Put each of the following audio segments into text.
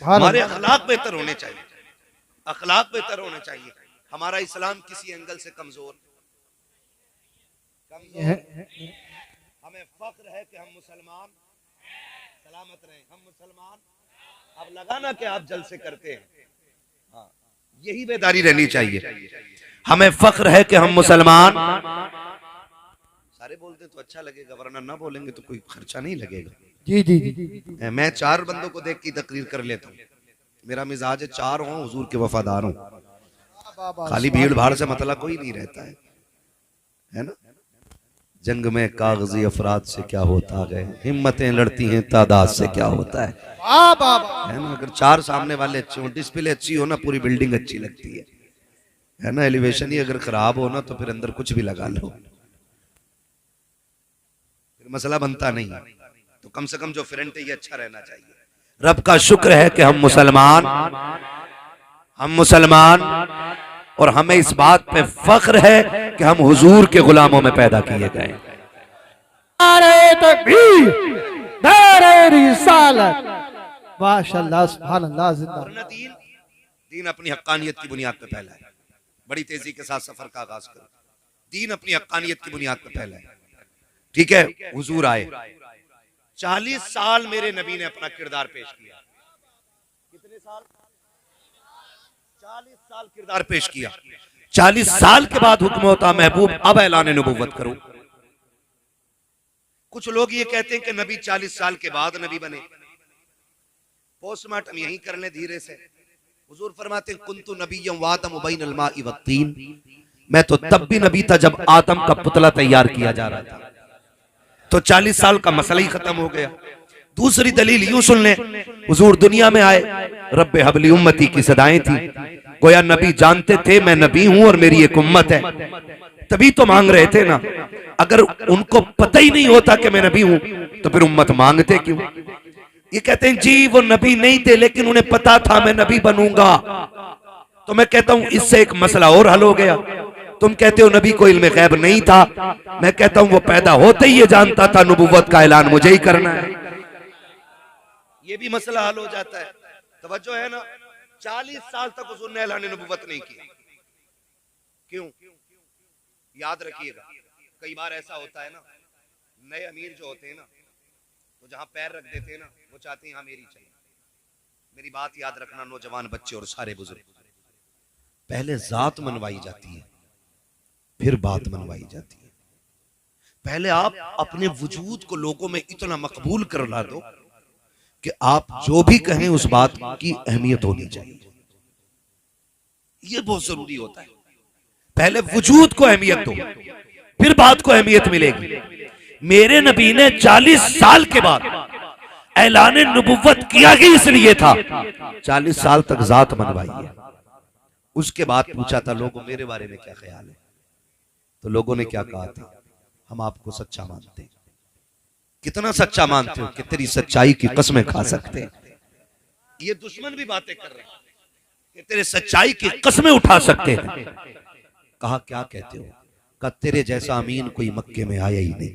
हमारे अखलाक बेहतर होने चाहिए, अखलाक बेहतर होने चाहिए। हमारा इस्लाम किसी एंगल से कमजोर हमें फख्र है कि हम मुसलमान, सलामत रहे हम मुसलमान। अब लगाना कि आप जलसे करते हैं, हाँ, यही बेदारी रहनी चाहिए। हमें फख्र है कि हम मुसलमान, सारे बोलते तो अच्छा लगेगा, वरना ना बोलेंगे तो कोई खर्चा नहीं लगेगा। जी जी जी। मैं 4 बंदों को देख के तकरीर कर लेता हूँ। मेरा मिजाज है 4 हों, हुजूर के वफादार हों, खाली भीड़ भाड़ से मतलब कोई नहीं रहता है ना। जंग में कागजी अफराद से क्या होता है, हिम्मतें लड़ती हैं तादाद से क्या होता है ना। अगर 4 सामने वाले अच्छे हो, डिस्प्ले अच्छी हो ना, पूरी बिल्डिंग अच्छी लगती है ना। एलिवेशन ही अगर खराब हो ना तो फिर अंदर कुछ भी लगा लो, फिर मसला बनता नहीं। तो कम से कम जो फ्रंट है ये अच्छा रहना चाहिए। रब का शुक्र है कि हम मुसलमान और हमें इस बात पे फख्र है कि हम हुजूर के गुलामों में पैदा किए गए। नारे तकबीर, नारे रिसालत, माशाअल्लाह सुभान अल्लाह जिंदा। दीन अपनी हक्कानियत की बुनियाद पे फैला है। बड़ी तेजी के साथ सफर का आगाज करो। दीन अपनी हक्कानियत की बुनियाद पे फैला है, ठीक है। हुजूर आए, 40 साल मेरे नबी ने अपना किरदार पेश किया। कितने साल? 40 साल किरदार पेश किया। 40 साल के बाद हुक्म होता महबूब अब ऐलान नबुव्वत करो। कुछ लोग ये कहते हैं कि नबी 40 साल के बाद नबी बने। पोस्टमार्टम यही कर ले धीरे से। हुजूर फरमाते हैं कुन्तु नबिय्यम व आदम बैनल माइ वत्तीन, मैं तो तब भी नबी था जब आदम का पुतला तैयार किया जा रहा था। तो 40 साल का मसला ही खत्म हो गया। दूसरी दलील यूं सुन ले, हुजूर दुनिया में आए, रब्बे हबली उम्मती की सदाएं थी। गोया नबी जानते थे मैं नबी हूं और मेरी एक उम्मत है, तभी तो मांग रहे थे ना। अगर उनको पता ही नहीं होता कि मैं नबी हूं तो फिर उम्मत मांगते क्यों? ये कहते हैं जी वो नबी नहीं थे लेकिन उन्हें पता था मैं नबी बनूंगा। तो मैं कहता हूं इससे एक मसला और हल हो गया। तुम कहते हो नबी को इल्म गैब नहीं था, मैं कहता हूं वो पैदा होते ही ये जानता था नबुव्वत का ऐलान मुझे ही करना है। ये भी मसला हल हो जाता है। तवज्जो है ना। 40 साल तक हुजूर ने ऐलान नबुव्वत नहीं किया। क्यों? याद रखिएगा, कई बार ऐसा होता है ना, नए अमीर जो होते हैं ना, तो जहां पैर रख देते हैं ना, वो चाहते हैं हाँ मेरी चाहिए। मेरी बात याद रखना नौजवान बच्चे और सारे बुजुर्ग, पहले जात मनवाई जाती है फिर बात मनवाई जाती है। पहले आप अपने वजूद को लोगों में इतना मकबूल कर ला दो कि आप जो भी कहें उस बात की अहमियत होनी चाहिए। ये बहुत जरूरी होता है। पहले वजूद को अहमियत दो फिर बात को अहमियत मिलेगी। मेरे नबी ने 40 साल के बाद ऐलान नबुव्वत किया ही इसलिए था, 40 साल तक जात मनवाई है। उसके बाद पूछा था लोगों मेरे बारे में क्या ख्याल है, तो लोगों ने क्या कहा था, हम आपको सच्चा मानते हैं। कितना सच्चा मानते हो कि तेरी सच्चाई की कसमें खा सकते हैं। ये दुश्मन भी बातें कर रहे हैं कि तेरे सच्चाई की कसमें उठा सकते हैं। कहा क्या कहते हो? कहा तेरे जैसा अमीन कोई मक्के में आया ही नहीं।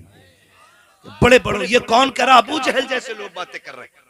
बड़े बड़े ये कौन कह रहा? अबू जहल जैसे लोग बातें कर रहे हैं,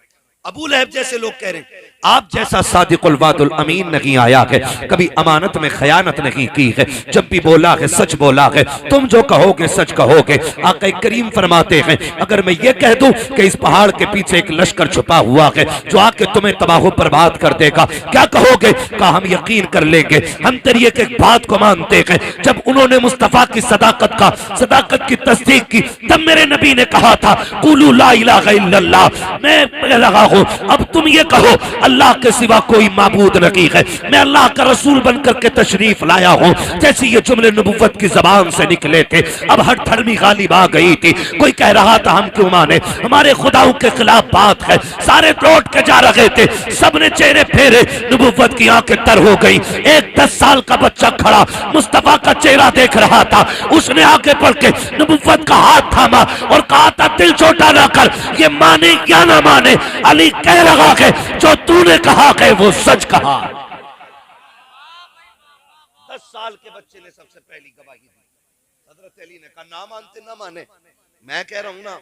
अबू लहब जैसे लोग कह रहे हैं आप जैसा सादिकुल वादुल अमीन नहीं आया है, कभी अमानत में खयानत नहीं की है, जब भी बोला है सच बोला है, तुम जो कहोगे सच कहोगे। आका करीम फरमाते हैं अगर मैं ये कह दूं कि इस पहाड़ के पीछे एक लश्कर छुपा हुआ है जो आके तुम्हें तबाह बर्बाद कर देगा, क्या कहोगे? कहा हम यकीन कर लेंगे, हम तेरी एक एक बात को मानते हैं। जब उन्होंने मुस्तफा की सदाकत की तस्दीक की, तब मेरे नबी ने कहा था कुलू ला इलाहा इल्लल्लाह, मैं कह रहा हूं अब तुम ये कहो अल्लाह के सिवा कोई माबूद नहीं है, मैं अल्लाह का रसूल बनकर के तशरीफ लाया हूं। जैसे ये जुमले नबुव्वत की जबान से निकले थे, अब हर धर्मी गालिब आ गई थी। कोई कह रहा था हम क्यों माने, हमारे खुदाओं के खिलाफ बात है। सारे लौट के जा रहे थे, सबने चेहरे फेरे, नबुव्वत की आंखें तर हो गई। एक 10 साल का बच्चा खड़ा मुस्तफा का चेहरा देख रहा था, उसने आगे बढ़ के नबुव्वत का हाथ थामा और कहा था दिल छोटा ना कर, ये माने या ना माने, अली कह रहा है जो तूने कहा है वो सच कहा। 10 साल के बच्चे ने सबसे पहली गवाही दी। हजरत अली ने कहा ना मानते ना माने, मैं कह रहा हूं ना,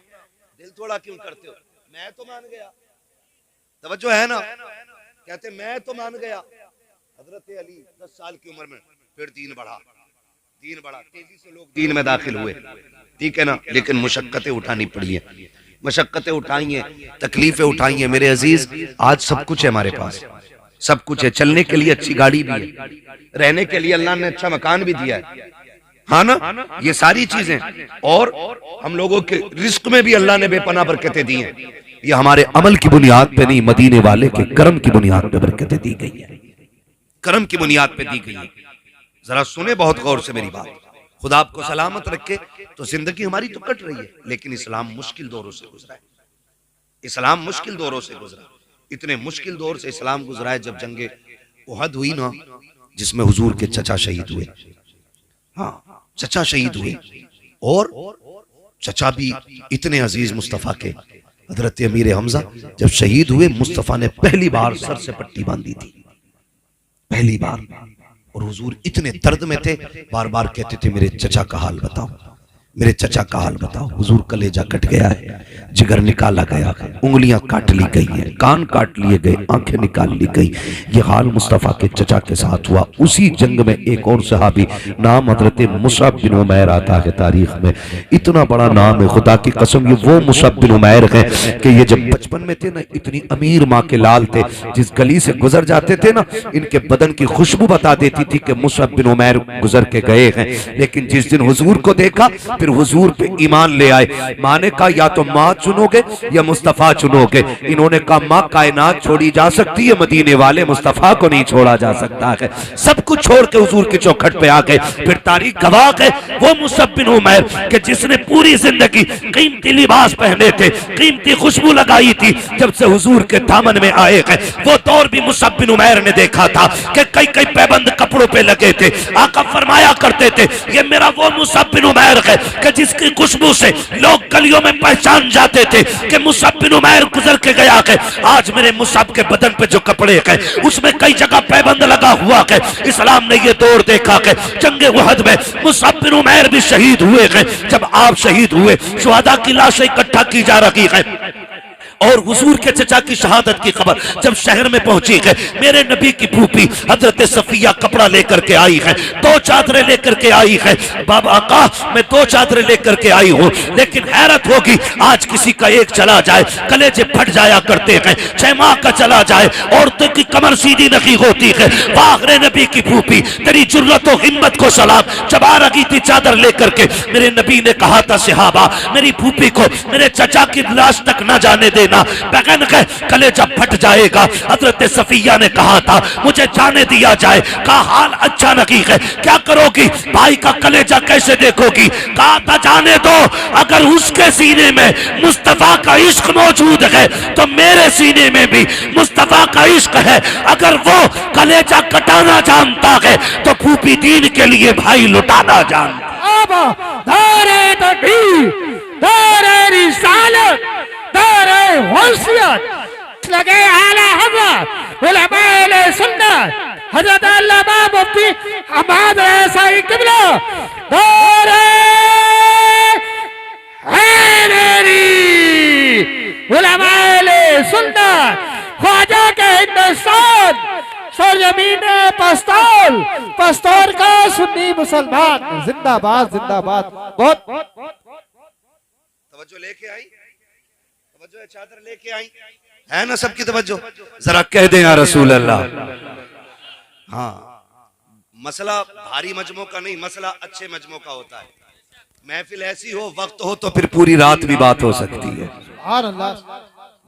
दिल थोड़ा क्यों करते हो, मैं तो मान गया। तवज्जो है ना। कहते मैं तो मान गया। हजरत अली 10 साल की उम्र में फिर दीन बढ़ा, तेजी से लोग दीन में दाखिल हुए, ठीक है ना। लेकिन मुशक्कतें उठानी पड़ी है, मशक्कतें उठाई हैं, तकलीफें उठाई हैं। मेरे अजीज, आज सब कुछ है हमारे पास, सब कुछ है। चलने के लिए अच्छी गाड़ी भी है, रहने के लिए अल्लाह ने अच्छा मकान भी दिया है, हाँ ना, ये सारी चीजें। और हम लोगों के रिस्क में भी अल्लाह ने बेपनाह बरकतें दी हैं। ये हमारे अमल की बुनियाद पे नहीं, मदीने वाले के करम की बुनियाद पे बरकतें दी गई है, करम की बुनियाद पे दी गई है। जरा सुने बहुत गौर से मेरी बात। खुदा आपको सलामत रखे। तो जिंदगी हमारी तो कट रही है, लेकिन इस्लाम मुश्किल दौरों से गुजरा है, इस्लाम मुश्किल दौरों से गुजरा। इतने मुश्किल दौर से इस्लाम गुजरा है, जब जंगे उहद हुई ना, जिसमें हुजूर के चचा शहीद हुए, हाँ चचा शहीद हुए। और चचा भी इतने अजीज मुस्तफ़ा के, हजरत अमीर हमजा जब शहीद हुए, मुस्तफ़ा ने पहली बार सर से पट्टी बांधी थी, पहली बार। और हुजूर इतने दर्द में थे, बार बार कहते थे मेरे चचा का हाल बताओ, मेरे चचा का हाल बताओ। हुजूर कलेजा कट गया है, जिगर निकाला गया है, उंगलियां काट ली गई हैं, कान काट लिए गए, आंखें निकाल ली गई। ये हाल मुस्तफ़ा के चचा के साथ हुआ। उसी जंग में एक और सहाबी, नाम हजरत मुसअब बिन उमैर आता है तारीख में, इतना बड़ा नाम है, खुदा की कसम। ये वो मुसअब बिन उमैर है कि ये जब बचपन में थे ना, इतनी अमीर माँ के लाल थे, जिस गली से गुजर जाते थे ना, इनके बदन की खुशबू बता देती थी कि मुसअब बिन उमैर गुजर के गए हैं। लेकिन जिस दिन हुजूर को देखा, फिर हुजूर पे ईमान ले आए। माँ ने कहा या तो माँ चुनोगे या मुस्तफ़ा चुनोगे। इन्होंने कहा माँ कायनात छोड़ी जा सकती है, मदीने वाले मुस्तफ़ा को नहीं छोड़ा जा सकता है। सब कुछ छोड़ के हुजूर की चौखट पे आ गए। फिर तारीख गवाह है, वो मुसअब बिन उमैर के जिसने पूरी जिंदगी कीमती लिबास पहने थे, कीमती खुशबू लगाई थी, जब से हुजूर के दामन में आए हैं, वो दौर भी मुसअब बिन उमैर ने देखा था कि कई कई पैबंद कपड़ों पे लगे थे। आका फरमाया करते थे, ये मेरा वो मुसअब बिन उमैर है कि जिसकी खुशबू से लोग गलियों में पहचान जाते थे कि मुसअब बिन उमैर गुजर के गया है। आज मेरे मुसअब के बदन पे जो कपड़े हैं, उसमें कई जगह पैबंद लगा हुआ है। इस्लाम ने ये दौर देखा है, जंगे उहद में मुसअब बिन उमैर भी शहीद हुए हैं। जब आप शहीद हुए, शुहदा की लाशें इकट्ठा की जा रही है, और हुजूर के चचा की शहादत की खबर जब शहर में पहुंची है, मेरे नबी की फूफी हजरत सफिया कपड़ा लेकर के आई है, 2 चादरें लेकर के आई है। बाबा का मैं 2 चादरें लेकर के आई हूं, लेकिन हैरत होगी आज किसी का एक चला जाए, कलेजे फट जाया करते हैं। 6 माह का चला जाए, औरतों की कमर सीधी नहीं होती है। वाह नबी की फूफी, तेरी जुर्रत और हिम्मत को सलाम। चबा रही थी चादर लेकर के। मेरे नबी ने कहा था सहाबा, मेरी फूफी को मेरे चचा की लाश तक न जाने देना, बगन के कलेजा फट जाएगा। हजरत सफिया ने कहा था मुझे जाने दिया जाए। कहा हाल अच्छा नहीं है, क्या करोगी, भाई का कलेजा कैसे देखोगी। कहा था जाने दो, अगर उसके सीने में मुस्तफा का इश्क मौजूद है तो मेरे सीने में भी मुस्तफा का इश्क है। अगर वो कलेजा कटाना जानता है तो फूफी दीन के लिए भाई लुटाना जानता। लगे आला हज़रत उलमाए सुन्नत हज़रत अल्लामा मुफ्ती हमाद रसाई किबला दौरे हैदरी उलमाए सुन्नत ख्वाजा के हिंदुस्तान सरजमीन पस्तौल, पस्तौल का सुन्नी मुसलमान जिंदाबाद जिंदाबाद। बहुत तवज्जो लेके आई, तवज्जो चादर लेके आई है ना, सबकी तवज्जो। जरा कह दें या रसूल अल्लाह। हाँ, मसला भारी मजमों का नहीं, मसला अच्छे मजमों का होता है। महफिल ऐसी हो, वक्त हो तो फिर पूरी रात भी बात हो सकती है।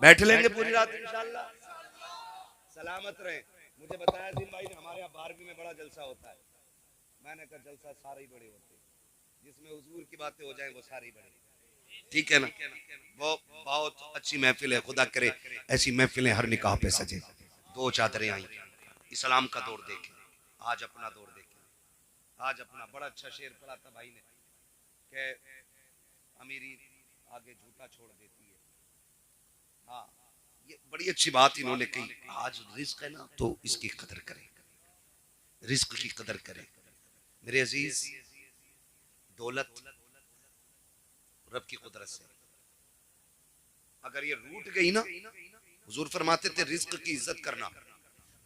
बैठ लेंगे पूरी रात इंशाअल्लाह। सलामत रहे। मुझे बताया दिन भाई ने हमारे यहाँ 12वीं में बड़ा जलसा होता है। मैंने कहा जलसा सारे ही बड़े होते हैं, जिसमें हुजूर की बातें हो जाएं वो सारे ही बड़े, ठीक है ना। वो बहुत अच्छी महफिल है, खुदा करे ऐसी महफिलें हर निकाह पे सजे। 2 चादरें आई, इस्लाम का दौर देखें, आज अपना दौर देखें। आज अपना बड़ा अच्छा शेर पढ़ा था भाई ने कि अमीरी आगे झूठा छोड़ देती है। हाँ, ये बड़ी अच्छी बात इन्होंने कही। आज रिस्क है ना, तो इसकी कदर करें, रिस्क की कदर करें। मेरे अजीज, दौलत रब की कुदरत से अगर ये रूठ गई ना, हुजूर फरमाते थे रिस्क की इज्जत करना,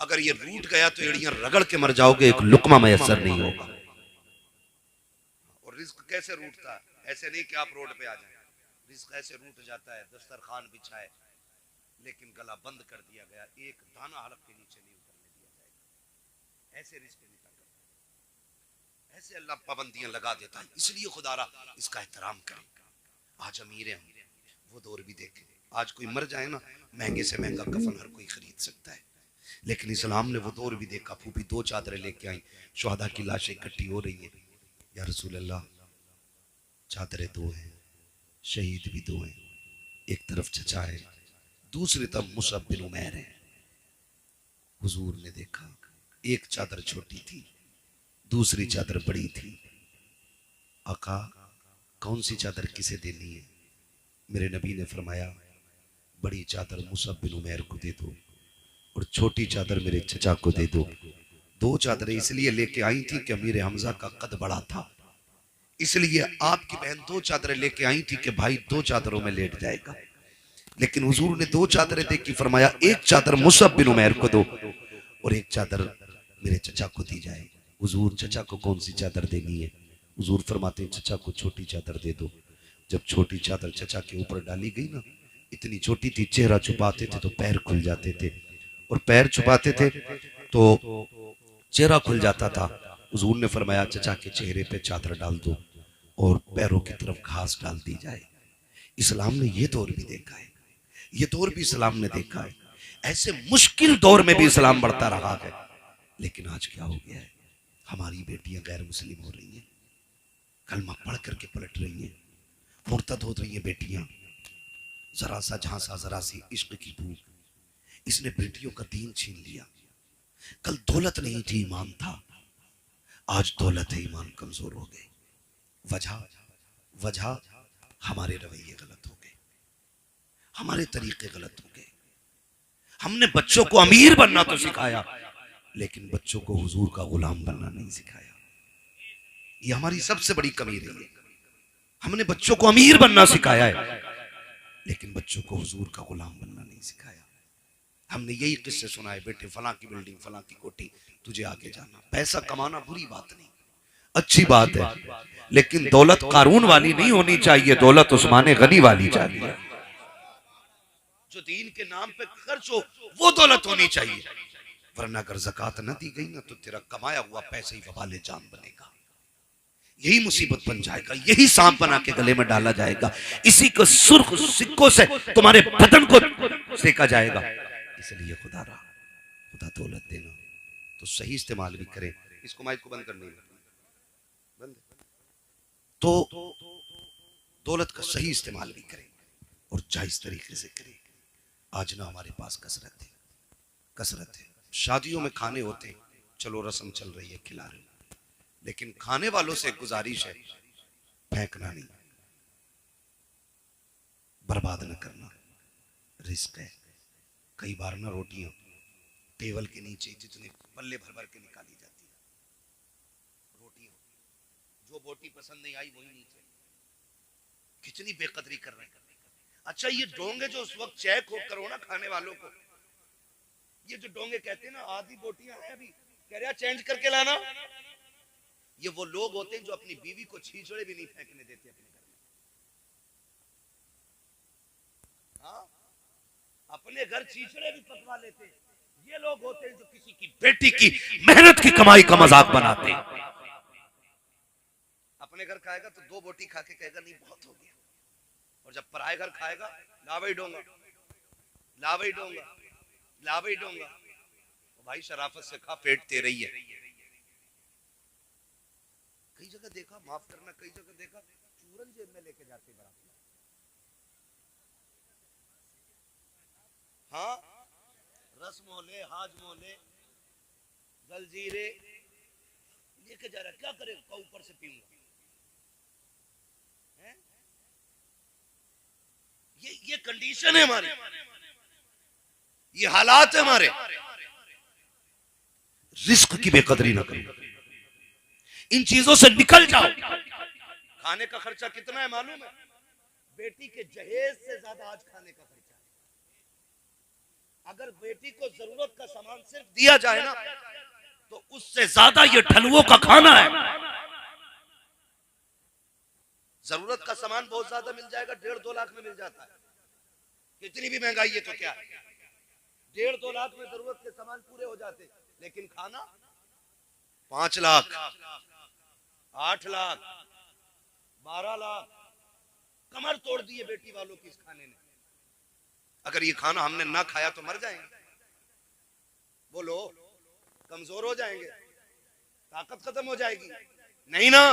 अगर ये रूठ गया तो एड़ियां रगड़ के मर जाओगे, एक लुकमा मैसर नहीं होगा। और रिस्क कैसे रूठता है? ऐसे नहीं कि आप रोड पे आ जाए, रिस्क ऐसे रूठ जाता है, दस्तरखान बिछाए लेकिन गला बंद कर दिया गया, एक दाना हलक के नीचे नहीं उतरने दिया जाएगा। ऐसे रिस्क मिलता करता है, ऐसे अल्लाह पाबंदियां लगा देता है। इसलिए खुदारा इसका एहतराम करें। आज अमीर हैं, वो दौर भी देखें। आज कोई मर जाए ना, महंगे से महंगा कफन हर कोई खरीद सकता है, लेकिन इस्लाम ने वो दौर भी देखा। फूफी 2 चादरें लेके आई, शुहदा की लाशें इकट्ठी हो रही है। या रसूल अल्लाह, चादरें 2 हैं, शहीद भी 2 हैं, एक तरफ चचा है, दूसरी तरफ मुसअब बिन उमैर है। हुजूर ने देखा, एक चादर छोटी थी, दूसरी चादर बड़ी थी। आका, कौन सी चादर किसे देनी है? मेरे नबी ने फरमाया, बड़ी चादर मुसअब बिन उमैर को दे दो और छोटी चादर मेरे चचा को दे दो। 2 चादरें इसलिए लेके आई थी कि अमीर हमजा का कद बड़ा था, इसलिए आपकी बहन 2 चादरें लेके आई थी कि भाई 2 चादरों में लेट जाएगा। लेकिन हुजूर ने 2 चादरें देखी, फरमाया एक चादर मुसअब बिन उमैर को दो और एक चादर मेरे चचा को दी जाए। हुजूर, चचा को कौन सी चादर देनी है? हुजूर फरमाते हैं, चचा को छोटी चादर दे दो। जब छोटी चादर चचा के ऊपर डाली गई ना, इतनी छोटी थी, चेहरा छुपाते थे तो पैर खुल जाते थे, और पैर छुपाते थे तो चेहरा खुल जाता था। हुजूर ने फरमाया, चचा के चेहरे पे चादर डाल दो और पैरों की तरफ घास डाल दी जाए। इस्लाम ने ये दौर भी देखा है, ये दौर भी इस्लाम ने देखा है। ऐसे मुश्किल दौर में भी इस्लाम बढ़ता रहा है। लेकिन आज क्या हो गया है? हमारी बेटियां गैर मुस्लिम हो रही हैं, कलमा पढ़ करके पलट रही हैं, मुर्तद हो रही हैं बेटियां। जरा सा झांसा, जरा सी इश्क की भूख, इसने बेटियों का दीन छीन लिया। कल दौलत नहीं थी, ईमान था, आज दौलत है, ईमान कमजोर हो गए। वजह हमारे रवैये गलत हो गए, हमारे तरीके गलत हो गए। हमने बच्चों को अमीर बनना तो सिखाया, लेकिन बच्चों को हुजूर का गुलाम बनना नहीं सिखाया। ये हमारी सबसे बड़ी कमी रही है। हमने बच्चों को अमीर बनना सिखाया है, लेकिन बच्चों को हुजूर का गुलाम बनना नहीं सिखाया। हमने यही किस्से सुनाए, बेटे फलां की बिल्डिंग, फलां की कोठी, तुझे आगे जाना। पैसा कमाना बुरी बात नहीं, अच्छी बात है, लेकिन दौलत कारून वाली नहीं होनी चाहिए, दौलत उस्माने गनी वाली चाहिए। जो दीन के नाम पे खर्च हो वो दौलत होनी चाहिए, वरना अगर ज़कात न दी गई ना तो तेरा कमाया हुआ पैसा ही वबाले जान बनेगा। यही मुसीबत बन जाएगा, यही सांप बना के गले में डाला जाएगा, इसी को सुर्ख सिक्कों से तुम्हारे बदन को सेका जाएगा। इसलिए खुदा दौलत देना तो सही इस्तेमाल भी करें। इसको माइक को बंद करने बंद, तो दौलत का सही इस्तेमाल भी करें और जायज तरीके से करें। आज ना हमारे पास कसरत है। शादियों में खाने होते, चलो रस्म चल रही है, खिला रहे, लेकिन खाने वालों से गुजारिश है, फेंकना नहीं, बर्बाद न करना, रिस्क है। कई बार ना रोटियां टेबल के नीचे जितने पल्ले भर भर के निकाली जाती है, रोटियां जो बोटी पसंद नहीं आई वही नीचे, कितनी बेकदरी कर रहे हैं। अच्छा, ये डोंगे जो उस वक्त चेक हो करो ना खाने वालों को, ये जो डोंगे कहते हैं ना, आधी बोटियां हैं अभी, कह रहा चेंज करके लाना। ये वो लोग होते हैं जो अपनी बीवी को छीछड़े भी नहीं फेंकने देते अपने घर में। हाँ, अपने घर छीछड़े भी पकवा लेते हैं। ये लोग होते हैं जो किसी की बेटी की मेहनत की कमाई का मजाक बनाते हैं। अपने घर खाएगा तो 2 बोटी खा के कहेगा नहीं बहुत हो गया, और जब पराए घर खाएगा लावई डोंगा, लावई डोंगा, लावई डोंगा। तो भाई शराफत से खा, पेट तेरे ही है। कई जगह देखा, माफ करना, कई जगह देखा चूरन जेब में लेके जाते बराबर। हाँ, रस मोले, हाज मोले, जलजीरे लेके जा रहा, क्या करे, ऊपर से पीऊंगा। ये कंडीशन है हमारी, ये हालात है हमारे। रिस्क की बेकदरी ना करो, इन चीजों से निकल जाओ। खाने का खर्चा कितना है मालूम है? बेटी के जहेज से ज्यादा आज खाने का खर्चा है। अगर बेटी को जरूरत का सामान सिर्फ दिया जाए ना तो उससे ज्यादा ये ढलुओं का खाना है। जरूरत का सामान बहुत ज्यादा मिल जाएगा, 1.5-2 लाख में मिल जाता है। कितनी भी महंगाई है तो क्या है, 1.5-2 लाख में जरूरत के सामान पूरे हो जाते, लेकिन खाना 5 लाख, 8 लाख, 12 लाख, कमर तोड़ दी है बेटी वालों की इस खाने ने। अगर ये खाना हमने ना खाया तो मर जाएंगे, बोलो, कमजोर हो जाएंगे, ताकत खत्म हो जाएगी। नहीं ना,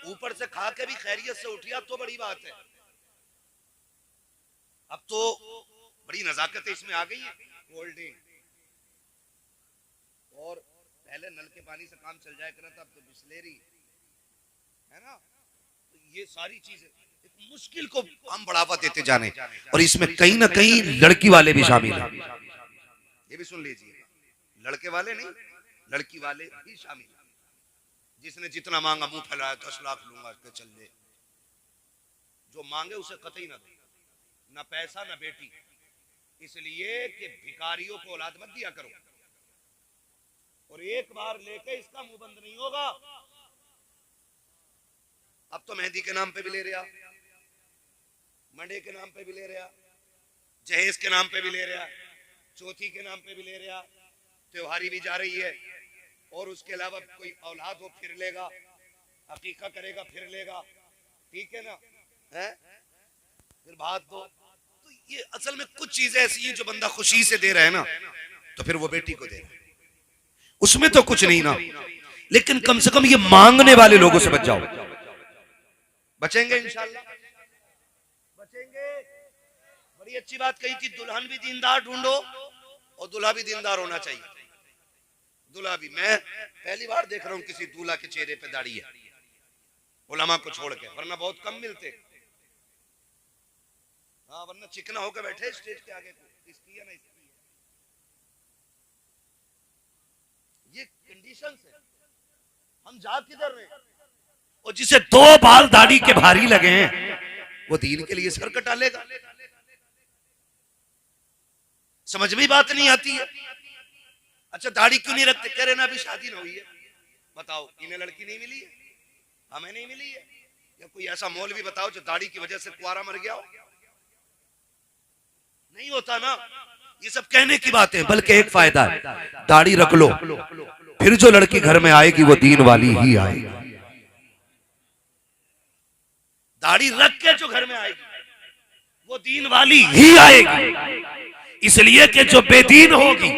ऊपर से खा के भी खैरियत से उठिया तो बड़ी बात है। अब तो बड़ी नजाकत इसमें आ गई है, कोल्ड ड्रिंक, और पहले नल के पानी से काम चल जाया करता था, अब तो बिस्लेरी है ना। तो ये सारी चीजें मुश्किल को हम बढ़ावा देते जाने, और इसमें कहीं ना कहीं लड़की वाले भी शामिल हैं। ये भी सुन लीजिए, लड़के वाले नहीं, लड़की वाले भी शामिल हैं। जिसने जितना मांगा मुंह फैलाया, 10 लाख लूंगा के चल दे, जो मांगे उसे कतई ना दे, ना पैसा ना बेटी, इसलिए कि भिखारियों को औलाद मत दिया करो। और एक बार लेके इसका मुंह बंद नहीं होगा। अब तो मेहंदी के नाम पे भी ले रहा, मंडे के नाम पे भी ले रहा, जहेज के नाम पे भी ले रहा, चौथी के नाम पे भी ले रहा, त्योहारी भी जा रही है, और उसके अलावा कोई औलाद हो फिर लेगा, अकीका करेगा फिर लेगा, ठीक है ना, है फिर बात दो। तो ये असल में कुछ चीजें ऐसी हैं जो बंदा खुशी से दे रहा है ना, तो फिर वो बेटी को दे रहा है, उसमें तो कुछ नहीं ना। लेकिन कम से कम ये मांगने वाले लोगों से बच जाओ, बचेंगे इंशाल्लाह, बचेंगे। बड़ी अच्छी बात कही थी, दुल्हन भी दीनदार ढूंढो और दूल्हा भी दीनदार होना चाहिए। दूल्हा भी, मैं पहली बार देख रहा हूं किसी दूल्हा के चेहरे पे दाढ़ी है, उलमा को छोड़ के, वरना बहुत कम मिलते। हाँ, वरना चिकना होकर बैठे स्टेज के आगे, इसकी है ना इसकी है। ये कंडीशंस है, हम जा किधर रहे हैं। और जिसे 2 बाल दाढ़ी के भारी लगे हैं वो दीन के लिए सर कटा लेगा। समझ में बात नहीं आती है। अच्छा, दाढ़ी क्यों नहीं रखते, कह रहे ना अभी शादी ना हुई है। बताओ, इन्हें लड़की नहीं मिली है, हमें नहीं मिली है, या कोई ऐसा मौलवी बताओ जो दाढ़ी की वजह से कुआरा मर गया हो। नहीं होता ना। ये सब कहने की बात है, बल्कि एक फायदा है, दाढ़ी रख लो, फिर जो लड़की घर में आएगी वो दीन वाली ही आएगी। दाढ़ी रख के जो घर में आएगी वो दीन वाली ही आएगी, इसलिए कि जो बेदीन होगी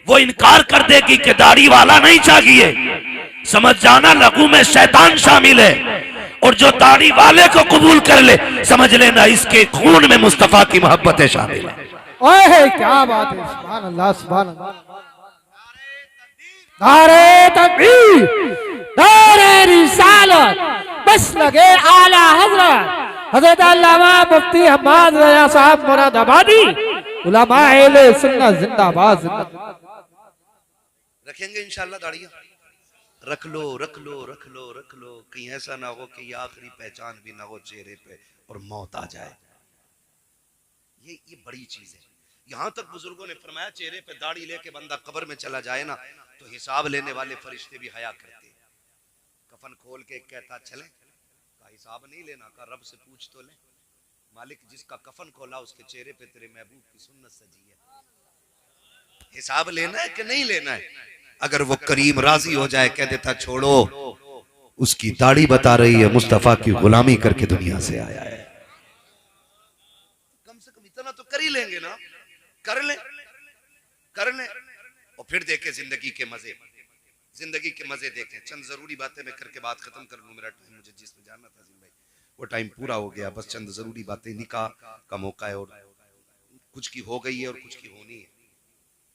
वो इनकार कर देगी कि दाढ़ी वाला नहीं चाहिए। समझ जाना, लघु में शैतान शामिल है, और जो दाढ़ी वाले को कबूल कर ले, समझ लेना इसके खून में मुस्तफा की मोहब्बतें शामिल है। ओए क्या बात है, सुभान अल्लाह, सुभान अल्लाह। नारे तकबीर, नारे रिसालत, बस लगे आला हजरत हजरत अल्लामा मुफ्ती हम्माद रजा साहब मुरादाबादी, उलमा अहले सुन्नत जिंदाबाद, जिंदाबाद। रखेंगे इंशाल्लाह दाढ़ियां, रख लो रख लो रख लो रख लो, कहीं ऐसा ना हो कि ये आखिरी पहचान भी ना हो चेहरे पे और मौत आ जाए। ये बड़ी चीज है। यहां तक बुजुर्गों ने फरमाया, चेहरे पे दाढ़ी लेके बंदा कब्र में चला जाए ना, तो हिसाब लेने वाले फरिश्ते भी हया करते। कफन खोल के कहता चले, का हिसाब नहीं लेना, का रब से पूछ तो ले। मालिक, जिसका कफन खोला उसके चेहरे पे तेरे महबूब की सुन्नत सजी है, हिसाब लेना है कि नहीं लेना है। अगर वो करीम राजी हो जाए, कह देता छोड़ो, उसकी दाढ़ी बता रही है मुस्तफा की गुलामी करके दुनिया से आया है। कम से कम इतना तो कर ही लेंगे ना, कर ले और फिर देखे जिंदगी के मजे, जिंदगी के मजे देखें। चंद जरूरी बातें मैं करके बात खत्म कर लूं, मेरा टाइम, मुझे जिसमें जाना था जिन भाई, वो टाइम पूरा हो गया। बस चंद जरूरी बातें, निकाह का मौका है और कुछ की हो गई है और कुछ की होनी है।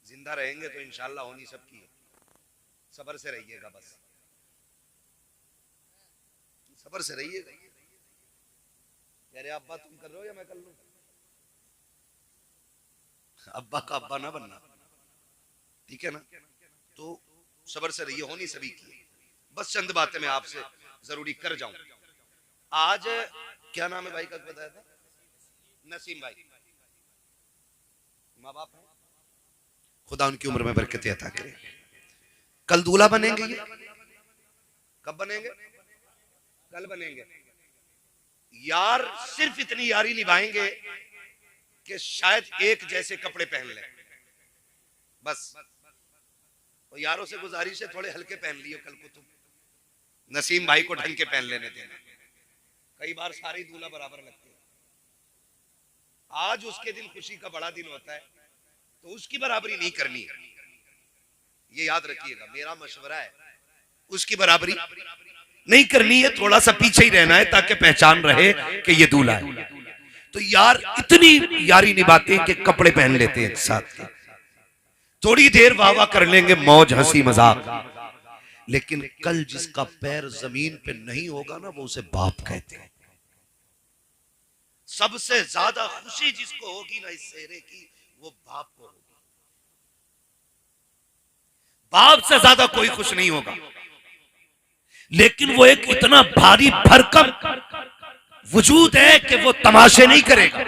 जिंदा रहेंगे तो इंशाल्लाह होनी सबकी है। सब्र से रहिएगा, बस सब्र से रहिएगा। कह रहे अब्बा तुम कर रहे हो या मैं कर लूं? अब्बा का अब्बा ना बनना, ठीक है ना। तो सब्र से रहिए, होनी सभी की। बस चंद बातें मैं आपसे जरूरी कर जाऊं। आज क्या नाम है भाई का बताया था? नसीम भाई। माँ बाप है? खुदा उनकी उम्र में बरकत अता करे। कल दूल्हा बनेंगे ये, कब बनेंगे? कल बनेंगे। यार सिर्फ इतनी यारी निभाएंगे कि शायद एक जैसे कपड़े पहन लें, बस। तो यारों से गुजारिश है थोड़े हल्के पहन लियो कल को तुम, नसीम भाई को ढंग के पहन लेने देना। कई बार सारे ही दूल्हा बराबर लगते हैं। आज उसके दिन खुशी का बड़ा दिन होता है तो उसकी बराबरी नहीं करनी है, ये याद रखिएगा, मेरा मशवरा है। उसकी बराबरी नहीं करनी है, थोड़ा सा पीछे ही रहना है ताकि पहचान रहे कि ये दूल्हा है। तो यार इतनी यारी निभाते हैं कि कपड़े पहन लेते हैं साथ के, थोड़ी देर वाह वाह कर लेंगे, मौज हंसी मजाक, लेकिन कल जिसका पैर जमीन पे नहीं होगा ना वो उसे बाप कहते हैं। सबसे ज्यादा खुशी जिसको होगी ना इस सेहरे की, वो बाप को होगी। बाप से ज्यादा कोई खुश नहीं होगा, लेकिन वो एक इतना भारी भरकम वजूद है कि वो तमाशे नहीं करेगा,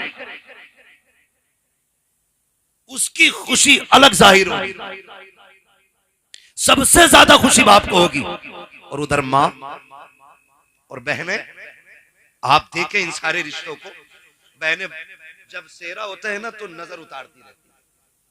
उसकी खुशी अलग जाहिर होगी। सबसे ज्यादा खुशी बाप को होगी, और उधर मां और बहनें। आप देखें इन सारे रिश्तों को, बहनें जब सेहरा होता है ना तो नजर उतारती रहती है,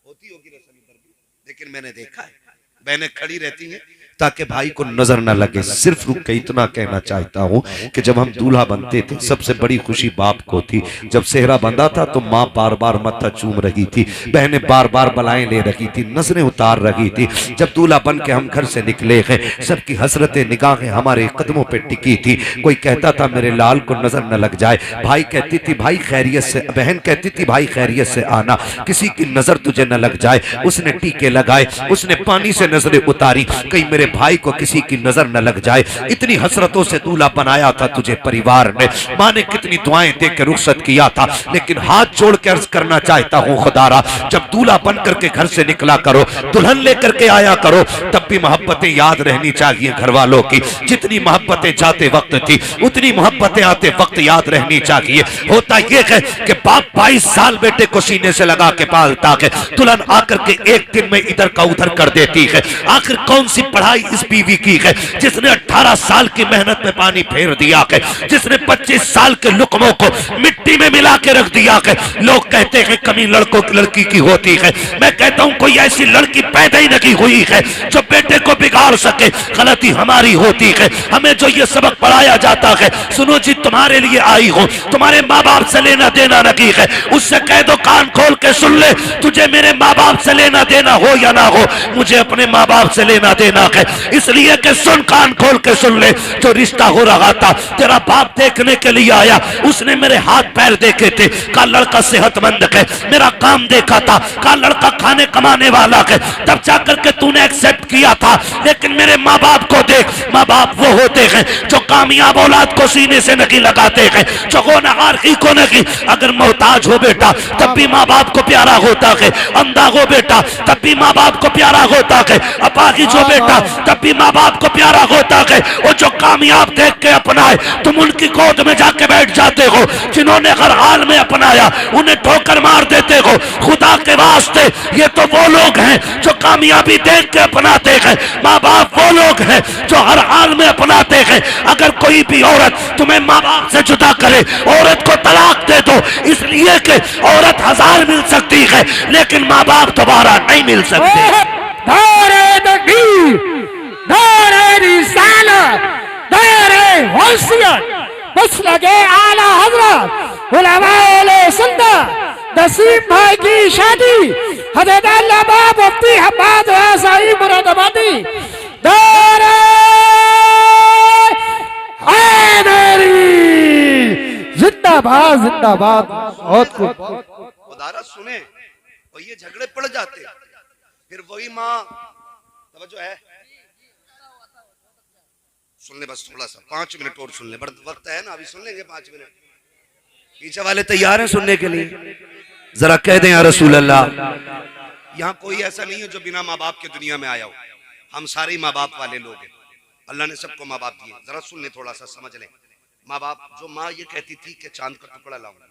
होती होगी रसम इधर भी, लेकिन मैंने देखा है बहनें खड़ी रहती हैं ताकि भाई को नजर न लगे। सिर्फ रुक के इतना कहना चाहता हूं कि जब हम दूल्हा बनते थे सबसे बड़ी खुशी बाप को थी। जब सेहरा बंधा था तो माँ बार बार मत्था चूम रही थी, बहनें बार बार बलाएं ले रही थी, नजरें उतार रही थी। जब दूल्हा बन के हम घर से निकले हैं, सबकी हसरतें निगाहें हमारे कदमों पर टिकी थी। कोई कहता था मेरे लाल को नजर न लग जाए, भाई कहती थी भाई खैरियत से, बहन कहती थी भाई खैरियत से आना, किसी की नजर तुझे न लग जाए। उसने टीके लगाए, उसने पानी से नजरें उतारी, कहीं मेरे भाई को किसी की नजर न लग जाए। इतनी हसरतों से दूल्हा बनाया था तुझे परिवार ने, माँ ने कितनी दुआएं देकर रुखसत किया था। लेकिन हाथ जोड़ के अर्ज करना चाहता हूँ खुदारा, जब दूल्हा बन करके घर से निकला करो, दुल्हन लेकर के आया करो, तब भी मोहब्बतें याद रहनी चाहिए घर वालों की। जितनी मोहब्बतें जाते वक्त थी उतनी मोहब्बतें आते वक्त याद रहनी चाहिए। होता यह है कि बाप 22 साल बेटे को सीने से लगा के पालता है, दुल्हन आकर के एक दिन में इधर का उधर कर देती है। आखिर कौन सी पढ़ाई इस बीवी की है जिसने 18 साल की मेहनत में पानी फेर दिया है, जिसने 25 साल के लुकमों को मिट्टी में मिला के रख दिया है। लोग कहते हैं कमी लड़कों की लड़की की होती है, मैं कहता हूं कोई ऐसी लड़की पैदा ही नहीं हुई है जो बेटे को बिगाड़ सके। गलती हमारी होती है, हमें जो ये सबक पढ़ाया जाता है, सुनो जी तुम्हारे लिए आई हो, तुम्हारे माँ बाप से लेना देना नहीं है, उससे कह दो कान खोल के सुन ले, तुझे मेरे माँ बाप से लेना देना हो या ना हो, मुझे अपने माँ बाप से लेना देना है। इसलिए कि सुन, कान खोल के सुन ले, जो रिश्ता हो रहा था तेरा बाप देखने के लिए आया, उसने मेरे हाथ पैर देखे थे, का लड़का सेहतमंद है, मेरा काम देखा था, का लड़का खाने कमाने वाला है, तब जाकर के तूने एक्सेप्ट किया था। लेकिन मेरे माँ बाप को देख, माँ बाप वो होते हैं जो कामयाब औलाद को सीने से नहीं लगाते हैं, जो होनहार को नहीं। अगर मोहताज हो बेटा तब भी माँ बाप को प्यारा होता है, अंधा हो बेटा तब भी माँ बाप को प्यारा होता है, अपाहिज हो बेटा तब भी माँ बाप को प्यारा होता है। वो जो कामयाब देख के अपनाए तुम उनकी गोद में जाके बैठ जाते हो, जिन्होंने हर हाल में अपनाया उन्हें ठोकर मार देते हो। खुदा के वास्ते ये तो वो लोग हैं जो कामयाबी देख के अपनाते हैं, माँ बाप वो लोग हैं जो हर हाल में अपनाते हैं। अगर कोई भी औरत तुम्हें माँ बाप से जुदा करे, औरत को तलाक दे दो, इसलिए कि औरत 1000 मिल सकती है लेकिन माँ बाप दोबारा नहीं मिल सकते। नारे तकबीर, नारे रिसालत, नारे हुस्सियत, बस लगे आला हजरत उलमाए सुन्नत नसीम भाई की शादी हजरत अल्लामा मुफ्ती हम्माद साहिब मुरादाबादी। नारे हैदरी जिंदाबाद जिंदाबाद। बहुत कुछ खुदारा सुने, और ये झगड़े पड़ जाते हैं, फिर वही माँ तवज्जो है, सुन ले बस थोड़ा सा 5 मिनट और सुन ले, बड़ा वक्त है ना, अभी सुन लेंगे 5 मिनट। पीछे वाले तैयार हैं सुनने के लिए? जरा कह दें या रसूल अल्लाह। यहाँ कोई ऐसा नहीं है जो बिना माँ बाप के दुनिया में आया हो, हम सारे माँ बाप वाले लोग हैं, अल्लाह ने सबको माँ बाप दिए। जरा सुन ले, थोड़ा सा समझ ले। माँ बाप, जो माँ ये कहती थी कि चांद का टुकड़ा लाऊंगा,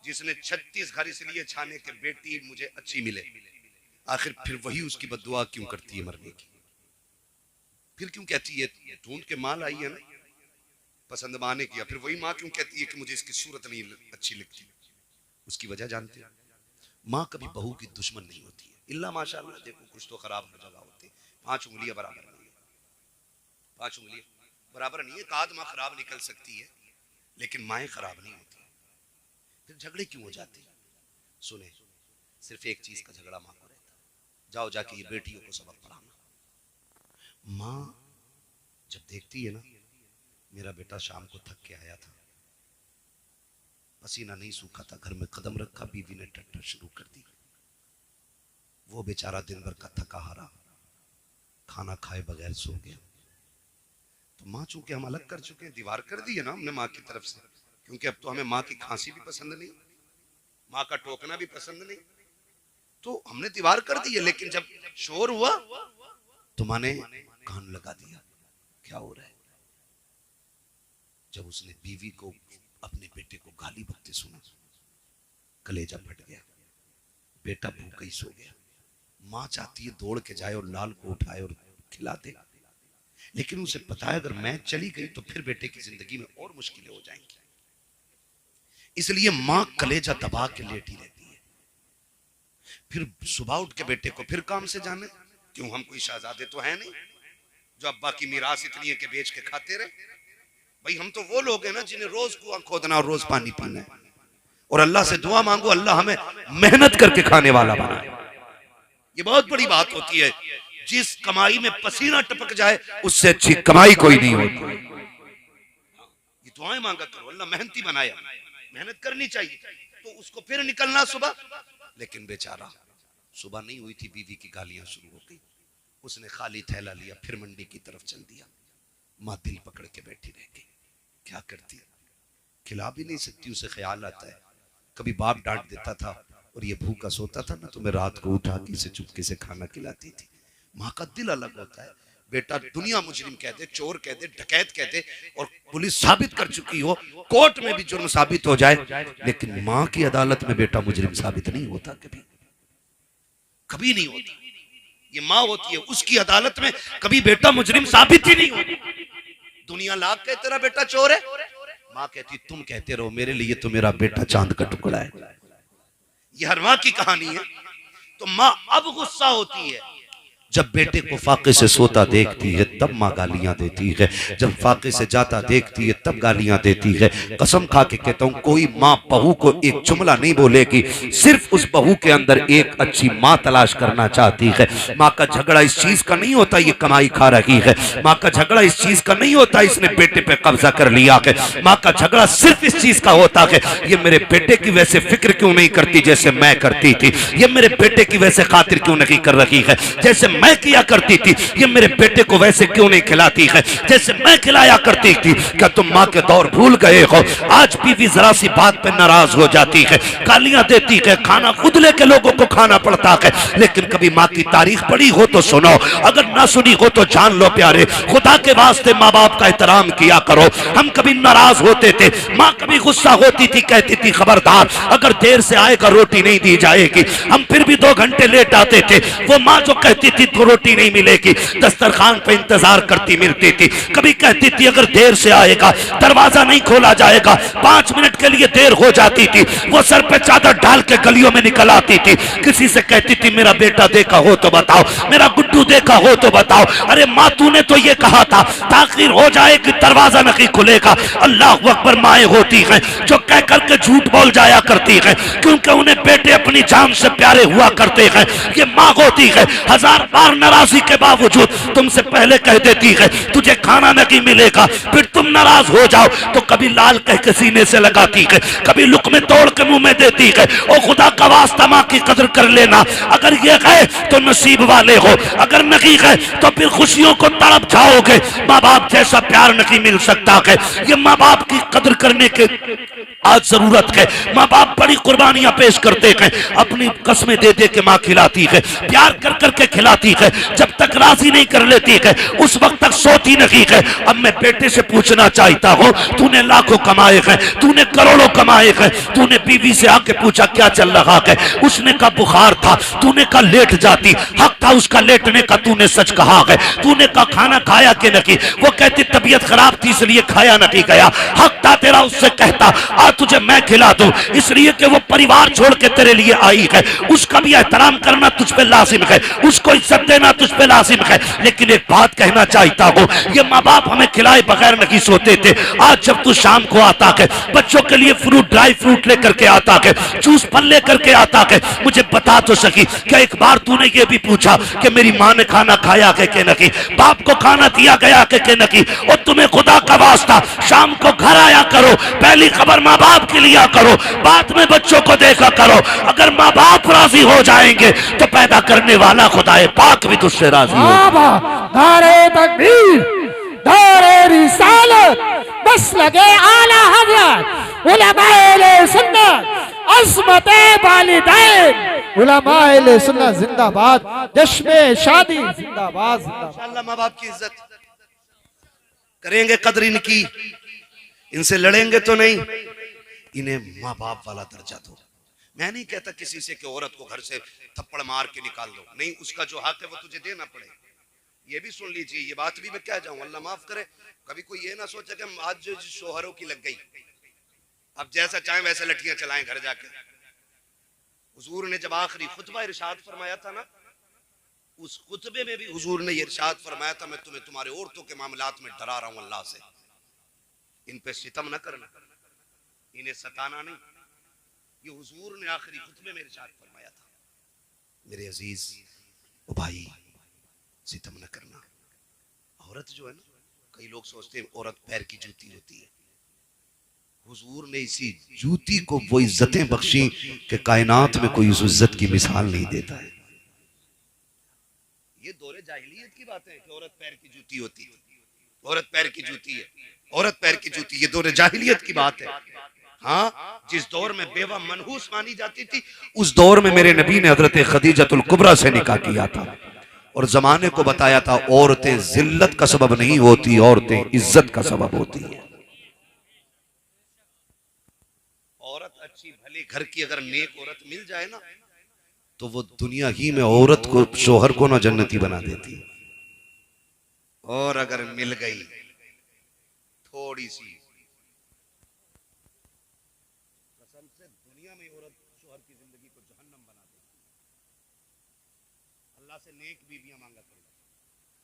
जिसने 36 घर इसलिए छाने के बेटी मुझे अच्छी मिले, आखिर फिर वही उसकी बद्दुआ क्यों करती है मरने की? फिर क्यों कहती है ढूंढ के माल आई है ना पसंद माँ ने किया, फिर वही माँ क्यों कहती है कि मुझे इसकी सूरत नहीं अच्छी लगती? उसकी वजह जानते हैं? माँ कभी बहू की दुश्मन नहीं होती है, इल्ला माशाअल्लाह देखो कुछ तो खराब हो जगह होते हैं, 5 उंगलियां बराबर नहीं है, 5 उंगलियां बराबर नहीं है, एक आध माँ खराब निकल सकती है लेकिन माएँ खराब नहीं होती। फिर झगड़े क्यों हो जाते हैं? सुने, सिर्फ एक चीज का झगड़ा माँ को रहता, जाओ जाके ये बेटियों को सबक पढ़ाना। माँ जब देखती है ना मेरा बेटा शाम को थक के आया था, पसीना नहीं सूखा था, घर में कदम रखा, बीवी ने टट्टर शुरू कर दी, वो बेचारा दिन भर का थका हारा खाना खाए बगैर सो गया। तो माँ चूंकि हम अलग कर चुके हैं, दीवार कर दी है ना हमने माँ की तरफ से, क्योंकि अब तो हमें माँ की खांसी भी पसंद नहीं, माँ का टोकना भी पसंद नहीं, तो हमने दीवार कर दी है। लेकिन जब शोर हुआ तो माँ ने कान लगा दिया, क्या हो रहा है? जब उसने बीवी को अपने बेटे को गाली बकते सुना, कलेजा फट गया, बेटा भूखा ही सो गया। माँ चाहती है दौड़ के जाए और लाल को उठाए और खिला दे, लेकिन उसे पता है अगर मैं चली गई तो फिर बेटे की जिंदगी में और मुश्किलें हो जाएंगी, इसलिए माँ कलेजा दबा के लेटी रहती है। फिर सुबह उठ के बेटे को फिर काम से जाने, क्यों हम कोई शहजादे तो है नहीं जो अब्बा की मीरास इतनी है कि बेच के खाते रहे? भाई हम तो वो लोग हैं ना जिन्हें रोज कुआं खोदना और रोज पानी पीना है, और अल्लाह से दुआ मांगो अल्लाह हमें मेहनत करके खाने वाला बनाए। ये बहुत बड़ी बात होती है, जिस कमाई में पसीना टपक जाए उससे अच्छी कमाई कोई नहीं होती। ये दुआएं मांगा करो अल्लाह मेहनती बनाया, मेहनत करनी चाहिए। तो उसको फिर निकलना सुबह, लेकिन बेचारा सुबह नहीं हुई थी बीवी की गालियां शुरू हो गई, उसने खाली थैला लिया फिर मंडी की तरफ चल दिया। माँ दिल पकड़ के बैठी रह गई, क्या करती, खिला भी नहीं सकती, उसे ख्याल आता है कभी बाप डांट देता था और ये भूखा सोता था ना तो मैं रात को उठा के इसे चुपके से खाना खिलाती थी। माँ का दिल अलग होता है, बेटा दुनिया मुजरिम कह दे, चोर कह दे, डकैत कह दे और पुलिस साबित कर चुकी हो, कोर्ट में भी जुर्म साबित हो जाए, लेकिन माँ की अदालत में बेटा मुजरिम साबित नहीं होता, कभी कभी नहीं होता। ये माँ होती है, उसकी अदालत में कभी बेटा मुजरिम साबित ही नहीं होता। दुनिया लाख कहे तेरा बेटा चोर है, माँ कहती तुम कहते रहो, मेरे लिए तो मेरा बेटा चांद का टुकड़ा है। ये हर माँ की कहानी है। तो माँ अब गुस्सा होती है जब बेटे को फाके से सोता देखती है, तब माँ गालियां देती है, जब फाके से जाता देखती है तब गालियां देती है। कसम खा के कहता हूँ कोई माँ बहू को एक जुमला नहीं बोलेगी, सिर्फ उस बहू के अंदर एक अच्छी माँ तलाश करना चाहती है। माँ का झगड़ा इस चीज का नहीं होता ये कमाई खा रही है, माँ का झगड़ा इस चीज का नहीं होता इसने बेटे पे कब्जा कर लिया है, माँ का झगड़ा सिर्फ इस चीज का होता है ये मेरे बेटे की वैसे फिक्र क्यों नहीं करती जैसे मैं करती थी, ये मेरे बेटे की वैसे खातिर क्यों नहीं कर रही है जैसे मैं किया करती थी, ये मेरे बेटे को वैसे क्यों नहीं खिलाती है जैसे मैं खिलाया करती थी। क्या तुम माँ के दौर भूल गए हो? आज बीवी जरा सी बात पे नाराज हो जाती है, गालियां देती है, खाना खुद लेके लोगों को खाना पड़ता है, लेकिन कभी माँ की तारीफ पढ़ी हो तो सुनो, अगर ना सुनी हो तो जान लो प्यारे, खुदा के वास्ते माँ बाप का एहतराम किया करो। हम कभी नाराज होते थे, माँ कभी गुस्सा होती थी, कहती थी खबरदार अगर देर से आएगा रोटी नहीं दी जाएगी। हम फिर भी 2 घंटे लेट आते थे, वो माँ जो कहती थी तो रोटी नहीं मिलेगी, दस्तरखान पे इंतजार करती मिलती थी। कभी कहती थी अगर देर से आएगा दरवाजा नहीं खोला जाएगा, 5 मिनट के लिए देर हो जाती थी, वो सर पे चादर डाल के गलियों में निकल आती थी। किसी से कहती थी मेरा बेटा देखा हो तो बताओ, मेरा गुड्डू देखा हो तो बताओ। अरे माँ तूने तो ये कहा था ताखिर हो जाएगी दरवाजा नहीं खुलेगा। अल्लाह अकबर, माएँ होती हैं जो कह करके झूठ बोल जाया करती हैं क्योंकि उन्हें बेटे अपनी जान से प्यारे हुआ करते हैं। ये माँ होती है 1000 बार नाराजगी के बावजूद तुमसे पहले कह देती है तुझे खाना नहीं मिलेगा, फिर तुम नाराज हो जाओ तो कभी लाल कह के सीने से लगाती है, कभी लुक़मे तोड़ के मुंह में देती है। ओ खुदा का वास्ता माँ की कदर कर लेना, अगर ये है तो नसीब वाले हो, अगर नहीं है तो फिर खुशियों को तड़प जाओगे। माँ बाप जैसा प्यार नहीं मिल सकता है। ये माँ बाप की कदर करने के आज जरूरत है, माँ बाप बड़ी कुर्बानियां पेश करते हैं, अपनी कस्में दे दे के माँ खिलाती है, प्यार कर करके खिलाती है, जब तक राजी नहीं कर लेती है उस वक्त तक सोती नहीं है। अब मैं बेटे से पूछना चाहता हूँ, तूने लाखों कमाए हैं, तूने करोड़ों कमाए हैं, तूने बीवी से आके पूछा क्या चल रहा है, उसने कहा बुखार था, तूने कहा लेट जाती, हक था उसका लेटने का, तूने सच कहा है, तूने कहा खाना खाया कि नहीं, वो कहती तबीयत खराब थी इसलिए खाया नहीं गया, हक था तेरा उससे कहता आ तुझे मैं खिला दूं, इसलिए कि वो परिवार छोड़ के तेरे लिए आई है, उसका भी एहतराम करना तुझ पे लाजिम है, उसको इज्जत देना तुझ पे लाजिम है। लेकिन एक बात कहना चाहता हूं, ये माँ बाप हमें खिलाए बगैर नहीं सोते थे। आज जब तू शाम को आता है, बच्चों के लिए फ्रूट ड्राई फ्रूट लेकर के आता है, जूस फल लेकर के आता है, मुझे बता तो सकी क्या एक बार तूने ये भी पूछा कि मेरी माँ ने खाना खाया है कि नहीं, बाप को खाना दिया गया है कि नहीं। और तुम्हें खुदा का वास्ता शाम को घर आया करो, पहली खबर माँ बाप के लिया करो, बाद में बच्चों को देखा करो। अगर माँ बाप राजी हो जाएंगे तो पैदा करने वाला खुदाए पाक भी तुझसे राजी हो। नारे तकबीर, नारे रिसालत, बस लगे आला हजरत उलमाए सुन्नत, अज़मते वालिदैन उलमाए सुन्नत जिंदाबाद, जश्न शादी जिंदाबाद जिंदाबाद। इंशाअल्लाह माँ बाप की इज्जत करेंगे, कदर इनकी, इनसे लड़ेंगे तो नहीं, इन्हें माँ बाप वाला दर्जा दो। मैं नहीं कहता किसी से कि औरत को घर से थप्पड़ मार के निकाल दो, नहीं, उसका जो हक है वो तुझे देना पड़ेगा। ये भी सुन लीजिए, ये बात भी मैं क्या जाऊं, अल्लाह माफ करे, कभी कोई ये ना सोचे कि आज जो शोहरों की लग गई, अब जैसा चाहे वैसे लठियां चलाएं घर जाके। हुजूर ने जब आखिरी खुतबा इरशाद फरमाया था ना, उस खुतबे में भी हुजूर ने इरशाद फरमाया था, मैं तुम्हें तुम्हारे औरतों के मामलात में डरा रहा हूं अल्लाह से, इन पे सितम न करना, इन्हें सताना नहीं। ये हुजूर ने आखिरी खुतबे में इरशाद फरमाया था। मेरे अजीज ओ भाई, सितम न करना। औरत जो है ना, कई लोग सोचते हैं औरत पैर की जूती होती है, हुजूर ने इसी जूती को वो इज्जतें बख्शी कि कायनात में कोई उस इज्जत की मिसाल नहीं देता है। ये दौरे जाहिलियत की बात है कि औरत पैर की जूती होती है, औरत पैर की जूती है, औरत पैर की जूती, ये दौरे जाहिलियत की बात है। हाँ, जिस दौर में बेवा मनहूस मानी जाती थी, उस दौर में मेरे नबी ने हजरत खदीजतुल कुबरा से निकाह किया था और जमाने को बताया था औरतें जिल्लत का सबब नहीं होती, औरतें इज्जत का सबब होती है। औरत अच्छी भली घर की अगर नेक औरत मिल जाए ना, तो वो दुनिया ही में औरत को, शोहर को ना जन्नती बना देती। और अगर मिल गई थोड़ी सी, कसम से दुनिया में औरत शोहर की जिंदगी को जहन्नम बना देती। अल्लाह से नेक बीवियां मांगा करो,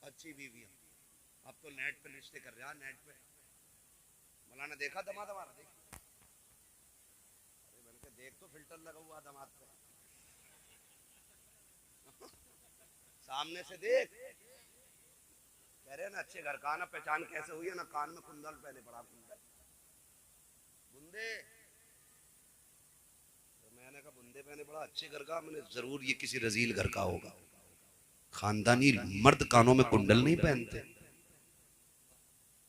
अच्छी बीवियां। अब तो नेट पे रिश्ते कर रहे हैं, नेट पे मौलाना देखा दमाद हमारा, देख, अरे बल्कि देख तो फिल्टर लगा हुआ दमाद पे, सामने से देख, कह रहे ना अच्छे घर का ना पहचान कैसे हुई है ना, कान में कुंडल पहले पड़ा, कुंडल बुंदे, तो मैंने कहा बुंदे पहने पड़ा अच्छे घर का, मैंने जरूर ये किसी रजील घर का होगा। खानदानी मर्द कानों में कुंडल नहीं पहनते,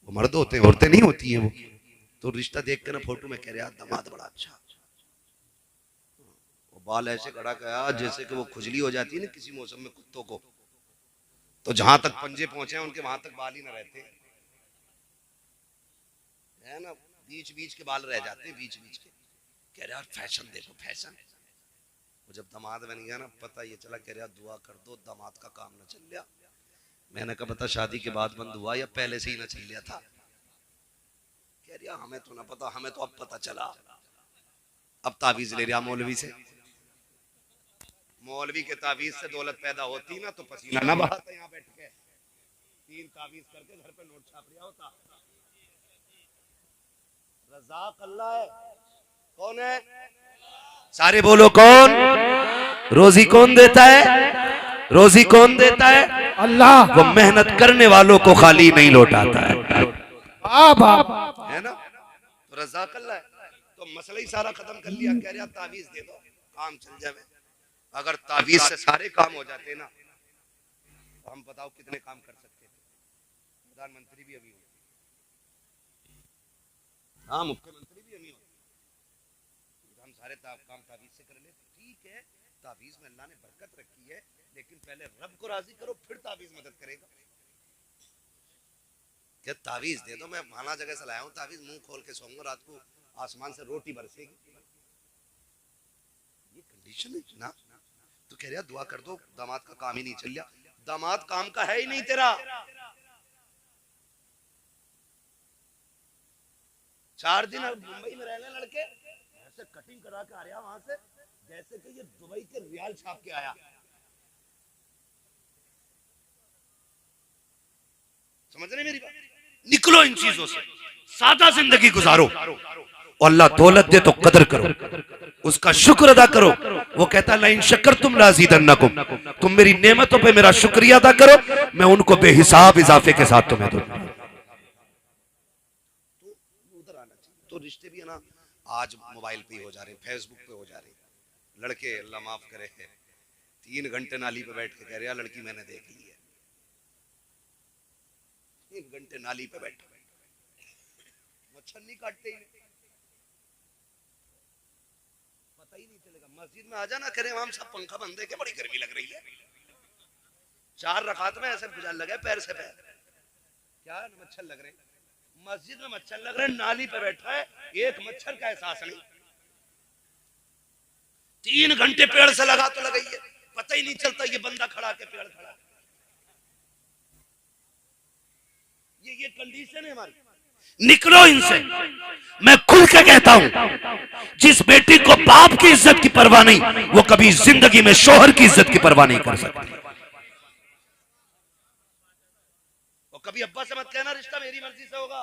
वो मर्द होते हैं, औरतें नहीं होती हैं। वो तो रिश्ता देख के ना फोटो में कह रहे यार दामाद बड़ा अच्छा, वो बाल ऐसे कड़ा गया जैसे कि वो खुजली हो जाती है ना किसी मौसम में कुत्तों को, तो जहां तक पंजे पहुंचे हैं उनके वहां तक बाल ही ना रहते है ना, बीच बीच के बाल रह जाते हैं, बीच बीच के। कह रहे यार फैशन देखो, फैशन। वो जब दामाद बन गया ना, पता ये चला, कह रहे यार दुआ कर दो दामाद का काम ना चल गया। मैंने कहा पता शादी के बाद बंद हुआ या पहले से ही ना चल गया था। कह रहा हमें तो ना पता, हमें तो अब पता चला। अब तावीज ले रहा मौलवी से, मौलवी के तावीज से दौलत पैदा होती ना तो पसीना ना बहाता, यहाँ बैठ के 3 तावीज करके घर पे नोट छाप रहा होता। रज़ाक अल्लाह है, कौन है? सारे बोलो कौन? रोजी कौन देता है? रोजी कौन देता है? अल्लाह। वो मेहनत करने वालों को खाली नहीं लौटाता है ना, तो रज़ाक अल्लाह है। तो मसला ही सारा खत्म कर लिया, कह रहा तावीज दे दो काम चल जाए। अगर तावीज से सारे काम हो जाते ना, तो हम बताओ कितने काम कर सकते थे। प्रधानमंत्री भी अभी हो, हाँ मुख्यमंत्री भी अभी हो, सारे काम तावीज से कर ले। ठीक है, तावीज में अल्लाह ने बरकत रखी है, लेकिन पहले रब को राजी करो, फिर तावीज मदद करेगा। क्या तावीज दे दो, मैं माना जगह से लाया हूं तावीज, मुंह खोल के सोऊंगा, रात को आसमान से रोटी बरसेगी, ये कंडीशन है ना। तो कह रहा दुआ कर दो, दामाद का काम ही नहीं चल रहा। दामाद काम का है ही नहीं तेरा। 4 दिन अब मुंबई में रहने लड़के ऐसे कटिंग करा के आ रहा वहां से, जैसे कि ये दुबई के रियाल छाप के आया। समझ रहे मेरी बात? निकलो इन चीजों से, सादा जिंदगी गुजारो। और अल्लाह दौलत दे तो कदर करो, उसका शुक्र अदा करो। वो कहता है लाइन शक्कर तुम लाज़ीदन्नकुम, तुम मेरी नेमतों पे मेरा शुक्रिया अदा करो, मैं उनको बेहिसाब इजाफे के साथ तुम्हें दूंगा। उधर आना चाहिए। तो रिश्ते भी है ना, आज मोबाइल पे हो जा रहे, फेसबुक पे हो जा रहे। लड़के अल्लाह माफ करे 3 घंटे नाली पे बैठ के कह रहे लड़की मैंने देख ली है। 3 घंटे नाली पे बैठ, मच्छर नहीं काटते ही, पता ही नहीं चलेगा। मस्जिद में आ जाना, करे हम सब पंखा बंद है, क्या बड़ी गर्मी लग रही है। 4 रकात में ऐसे गुजार लगे पैर से पैर, क्या मच्छर लग रहे। मस्जिद में मच्छर लग रहे, नाली पे बैठा है, एक मच्छर का एहसास नहीं। 3 घंटे पेड़ से लगा तो लगाई है, पता ही नहीं चलता ये बंदा खड़ा के पेड़ खड़ा। ये कंडीशन है हमारी। निकलो इनसे। मैं खुल के कहता हूं, जिस बेटी को बाप की इज्जत की परवाह नहीं, वो कभी जिंदगी में शोहर की इज्जत की परवाह नहीं कर सकती। और कभी अब्बा से मत कहना रिश्ता मेरी मर्जी से होगा,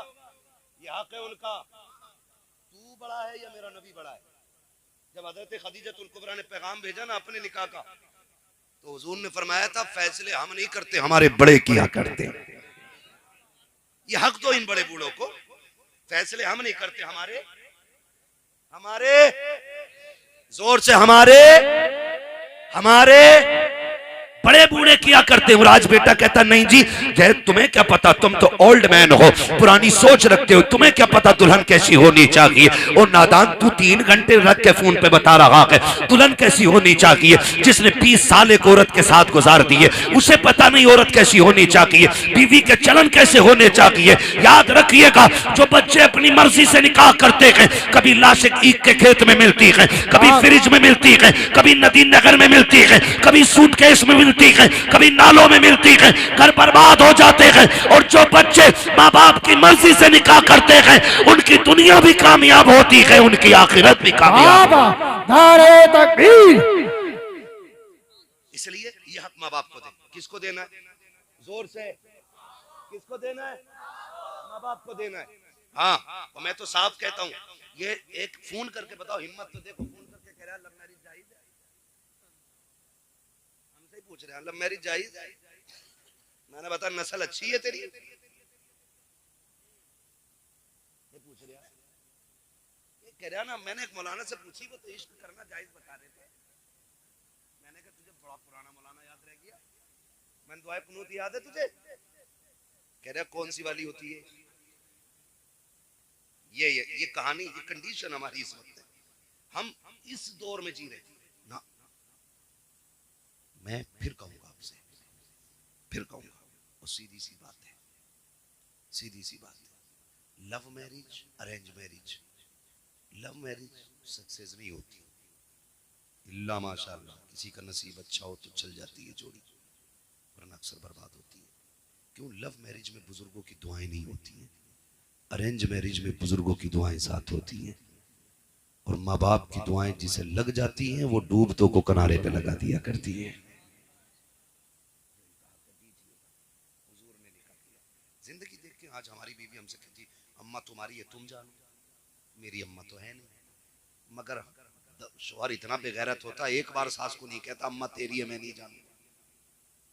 ये हक है उनका। तू बड़ा है या मेरा नबी बड़ा है। जब हजरत खदीजतुल कुबरा ने पैगाम भेजा ना अपने निकाह का, तो हुजूर ने फरमाया था फैसले हम नहीं करते, हमारे बड़े किया करते। ये हक दो इन बड़े बूढ़ों को, फैसले हम नहीं करते, हमारे जोर से हमारे बड़े बूढ़े किया करते हैं। आज बेटा कहता नहीं जी, जय तुम्हें क्या पता, तुम तो ओल्ड मैन हो, पुरानी सोच रखते हो, तुम्हें क्या पता दुल्हन कैसी होनी चाहिए। और नादान, तू 3 घंटे रख के फोन पे बता रहा है दुल्हन कैसी होनी चाहिए। जिसने 20 साल एक औरत के साथ गुजार दिए, उसे पता नहीं औरत कैसी होनी चाहिए, बीवी के चलन कैसे होने चाहिए। याद रखिएगा, जो बच्चे अपनी मर्जी से निकाह करते हैं, कभी लाश ईख के खेत में मिलती है, कभी फ्रिज में मिलती है, कभी नदी नगर में मिलती है, कभी सूटकेस में मिलती है, कभी नालों में मिलती है, घर बर्बाद हो जाते हैं। और जो बच्चे माँ बाप की मर्जी से निकाह करते हैं, उनकी दुनिया भी कामयाब होती है, उनकी आखिरत भी कामयाब। नारे तकबीर। इसलिए ये हक माँ बाप को दे। किसको देना है? जोर से किसको देना है? माँ बाप को देना है। हाँ, और मैं तो साफ कहता हूँ, ये एक फोन करके बताओ, हिम्मत तो देखो, फोन करके कह रहा है लव मैरिज जायज है। हमसे ही पूछ रहे हैं लव मैरिज जायज है। मैंने बताया नस्ल अच्छी है तेरी, ये पूछ रहा है। ये कह रहा ना, मैंने एक मौलाना से पूछी, वो तो इश्क करना जायज बता रहे थे। मैंने कहा तुझे बड़ा पुराना मौलाना याद रह गया। मैंने दुआए कुनूत याद है तुझे? कह रहा कौन सी वाली होती है? ये कहानी, ये कंडीशन हमारी इस वक्त है। हम इस दौर में जी रहे ना। मैं फिर कहूंगा आपसे, फिर कहूंगा, और सीधी सी बात है, सीधी सी बात है। Love marriage, arrange marriage, love marriage success नहीं होती, इल्ला माशाअल्लाह किसी का नसीब अच्छा हो तो चल जाती है जोड़ी, वरना अक्सर बर्बाद होती है। क्यों? लव मैरिज में बुजुर्गों की दुआएं नहीं होती हैं, अरेंज मैरिज में बुजुर्गों की दुआएं साथ होती हैं। और माँ बाप की दुआएं जिसे लग जाती हैं, वो डूबतों को किनारे पे लगा दिया करती हैं। जिंदगी देख के आज हमारी बीवी हमसे कहती, अम्मा तुम्हारी है तुम जानो, मेरी अम्मा तो है नहीं। मगर शौहर इतना बेगैरत होता, एक बार सास को नहीं कहता अम्मा तेरी है मैं नहीं जानूंगा।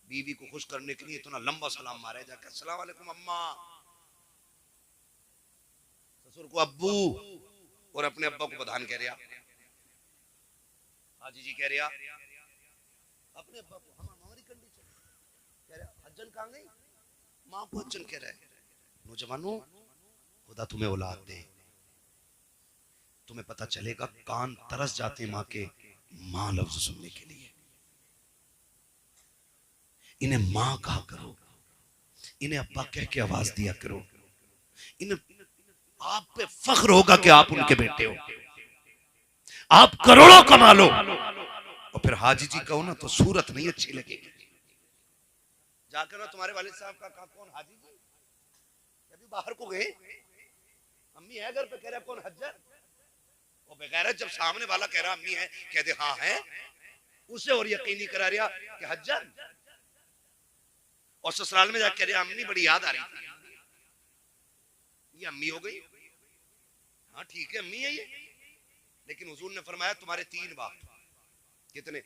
बीवी को खुश करने के लिए इतना लंबा सलाम मारे जाकर, अस्सलाम वालेकुम अम्मा, ससुर को अब्बू, और अपने अब्बा को प्रधान कह रहा, हाजी जी कह रहा, अपने अब्बा को हमारी कंडीशन कह रहा, हज्जन कहां गई, मां को हज्जन कह रहा है। नौजवानों, खुदा तुम्हें औलाद दे, तुम्हें पता चलेगा कान तरस जाते मां के मां लफ्ज सुनने के लिए। इन्हें मां कहा करो, इन्हें अब्बा कह के आवाज दिया करो। इन्हें आप पे फख्र होगा कि आप उनके बेटे हो। आप करोड़ों कमा लो और फिर हाजी जी कहो ना तो सूरत नहीं अच्छी लगेगी। जाकर ना तुम्हारे वालिद साहब का कहा कौन हाजी जी, अभी बाहर को गए, अम्मी है घर पे, कह रहा कौन हज्जर। वो बेगैरत जब सामने वाला कह रहा अम्मी है, कह दे हाँ है, उसे और यकीनी करा रहा कि हज्जर। और ससुराल में जाकर कह रहा अम्मी बड़ी याद आ रही थी, ये अम्मी हो गई। हाँ ठीक है अम्मी है ये, लेकिन हुजूर ने फरमाया तुम्हारे 3 बाप। कितने?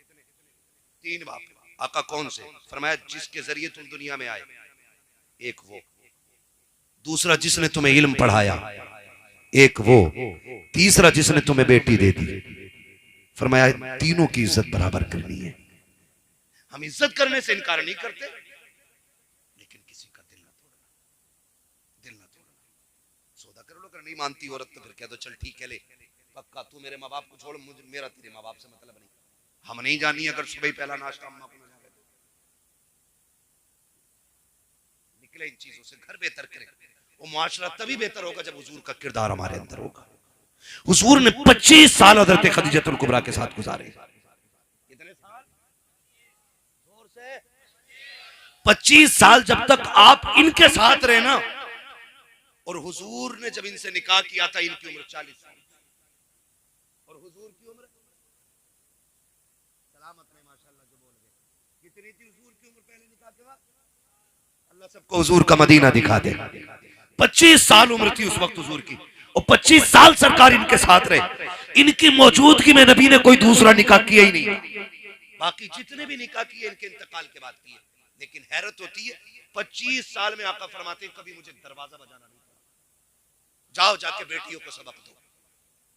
3 बाप। आका कौन से? फरमाया जिसके जरिए तुम दुनिया में आए, एक वो, दूसरा जिसने तुम्हें इल्म पढ़ाया, एक वो, तीसरा जिसने तुम्हें बेटी दे दी। फरमाया तीनों की इज्जत बराबर करनी है। हम इज्जत करने से इनकार नहीं करते, लेकिन किसी का दिल ना तोड़ना, दिल ना तोड़ना। सौदा कर लो, अगर नहीं मानती औरत तो फिर कह दो चल ठीक है ले, पक्का तू मेरे माँ बाप को छोड़, मुझे मेरा तेरे माँ बाप से मतलब नहीं। हम नहीं जानी अगर सुबह पहला नाश्ता अम्मा को ना जावे, निकले इन चीजों से, घर बेहतर करे। वो मुआशरा तभी बेहतर होगा जब हुजूर का किरदार हमारे अंदर होगा। हुजूर ने 25 साल हजरत खदीजतुल कुबरा के साथ गुजारे। कितने साल? जोर से 25 साल। जब तक आप इनके साथ रहे ना, और हुजूर ने जब इनसे निकाह किया था इनकी उम्र 40 साल, और हुजूर की उम्र सलामत में माशाल्लाह जो बोल गए, कितनी थी हुजूर की उम्र पहले निकाह के बाद? अल्लाह सबको हुजूर का मदीना दिखा दे। 25 साल उम्र थी उस वक्त हुजूर की, और 25 साल सरकार इनके साथ रहे। इनकी मौजूदगी में नबी ने कोई दूसरा निकाह किया ही नहीं। बाकी जितने भी निकाह किए इनके इंतकाल के बाद किए। लेकिन हैरत होती है 25 साल में आका फरमाते हैं कभी मुझे दरवाजा बजाना नहीं पड़ा। जाओ जाके बेटियों को सबक दो।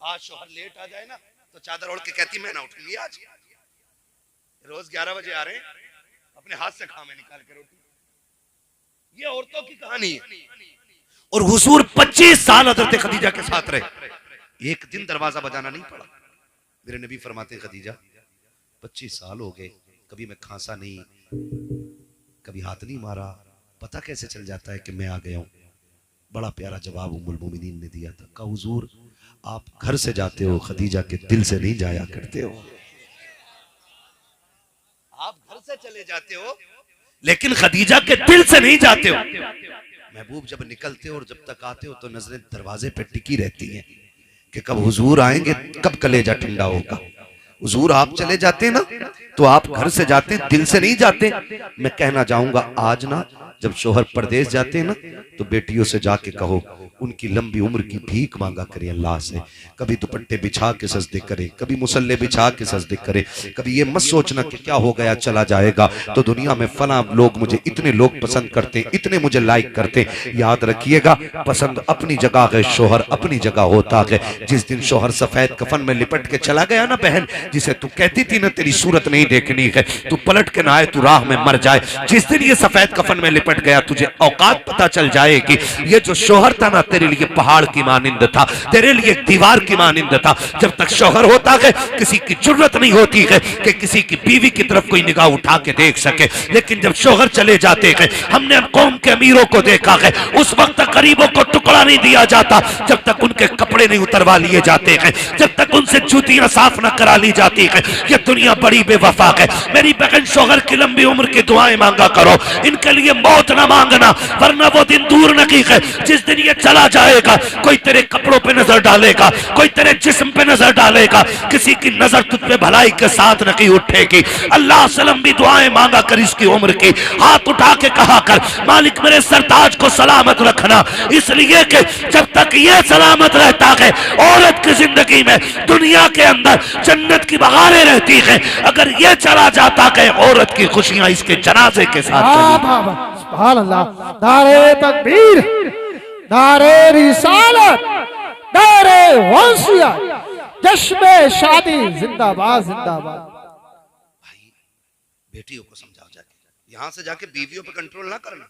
आज शोहर लेट आ जाए ना तो चादर ओढ़ के कहती मैं ना उठूंगी आज, रोज 11 बजे आ रहे हैं, अपने हाथ से खामे निकाल के रोटी। ये औरतों की कहानी है। और हुजूर 25 साल हजरत खदीजा के साथ रहे, एक दिन दरवाजा बजाना नहीं पड़ा। मेरे नबी फरमाते खदीजा 25 साल हो गए, कभी मैं खांसा नहीं, कभी हाथ नहीं मारा, पता कैसे चल जाता है कि मैं आ गया हूं? बड़ा प्यारा जवाब उम्मुल मोमिनीन ने दिया था, कहा हुजूर आप घर से जाते हो, खदीजा के दिल से नहीं जाया करते हो। आप घर से चले जाते हो लेकिन खदीजा के दिल से नहीं जाते हो। महबूब जब निकलते हो और जब तक आते हो तो नजरें दरवाजे पे टिकी रहती हैं कि कब हुजूर आएंगे, कब कलेजा ठंडा होगा। हुजूर आप चले जाते हैं ना तो आप घर से जाते हैं, दिल से नहीं जाते। मैं कहना चाहूंगा आज ना जब शोहर परदेश जाते हैं ना तो बेटियों से जाके कहो उनकी लंबी उम्र की भीख मांगा करे अल्लाह से। कभी दुपट्टे बिछा के सजदे करे, कभी मुसल्ले बिछा के सजदे करे। कभी ये मत सोचना कि क्या हो गया चला जाएगा तो दुनिया में फला लोग मुझे इतने लोग पसंद करते, इतने मुझे लाइक करते। याद रखिएगा पसंद अपनी जगह है, शोहर अपनी जगह होता है। जिस दिन शोहर सफेद कफन में लिपट के चला गया ना बहन, जिसे तू कहती थी ना तेरी सूरत नहीं देखनी है, तू पलट के ना आए, तू राह में मर जाए, जिस दिन ये सफेद कफन में लिपट गया तुझे औकात पता चल जाएगी। ये जो शोहर था ना तेरे लिए पहाड़ की मानिंद था, तेरे लिए दीवार की मानिंद था। जब तक शोहर होता है किसी की जरूरत नहीं होती है कि किसी की बीवी की तरफ कोई निगाह उठा के देख सके। लेकिन जब शोहर चले जाते हैं, हमने कौम के अमीरों को देखा है, उस वक्त तक गरीबों को टुकड़ा नहीं दिया जाता जब तक उनके कपड़े नहीं उतरवा लिए जाते हैं, जब तक उनसे जूतियां साफ न करा ली जाती है। ये दुनिया बड़ी बेवफा है। मेरी बहन शोहर की लंबी उम्र की दुआएं मांगा करो, इनके लिए मौत ना मांगना, वरना वो दिन दूर नहीं है जिस दिन ये चला जाएगा। कोई तेरे कपड़ों पे नजर डालेगा, कोई तेरे जिस्म पे नजर डालेगा, किसी की नजर तुझ पे भलाई के साथ नहीं उठेगी। अल्लाह से लंबी दुआएं मांगा कर इसकी उम्र की, हाथ उठा के कहा कर मालिक मेरे सरताज को सलामत रखना, इसलिए कि जब तक ये सलामत रहता है औरत की जिंदगी में दुनिया के अंदर जन्नत की बहारें रहती है। अगर ये चला जाता है औरत की खुशियां इसके जनाजे के साथ सुभान अल्लाह। नारे तकबीर, नारे रिसालत, नारे वंसियत, जश्न शादी जिंदाबाद जिंदाबाद। भाई बेटियों को समझाओ जाके, यहां से जाके बीवियों पे कंट्रोल ना करना,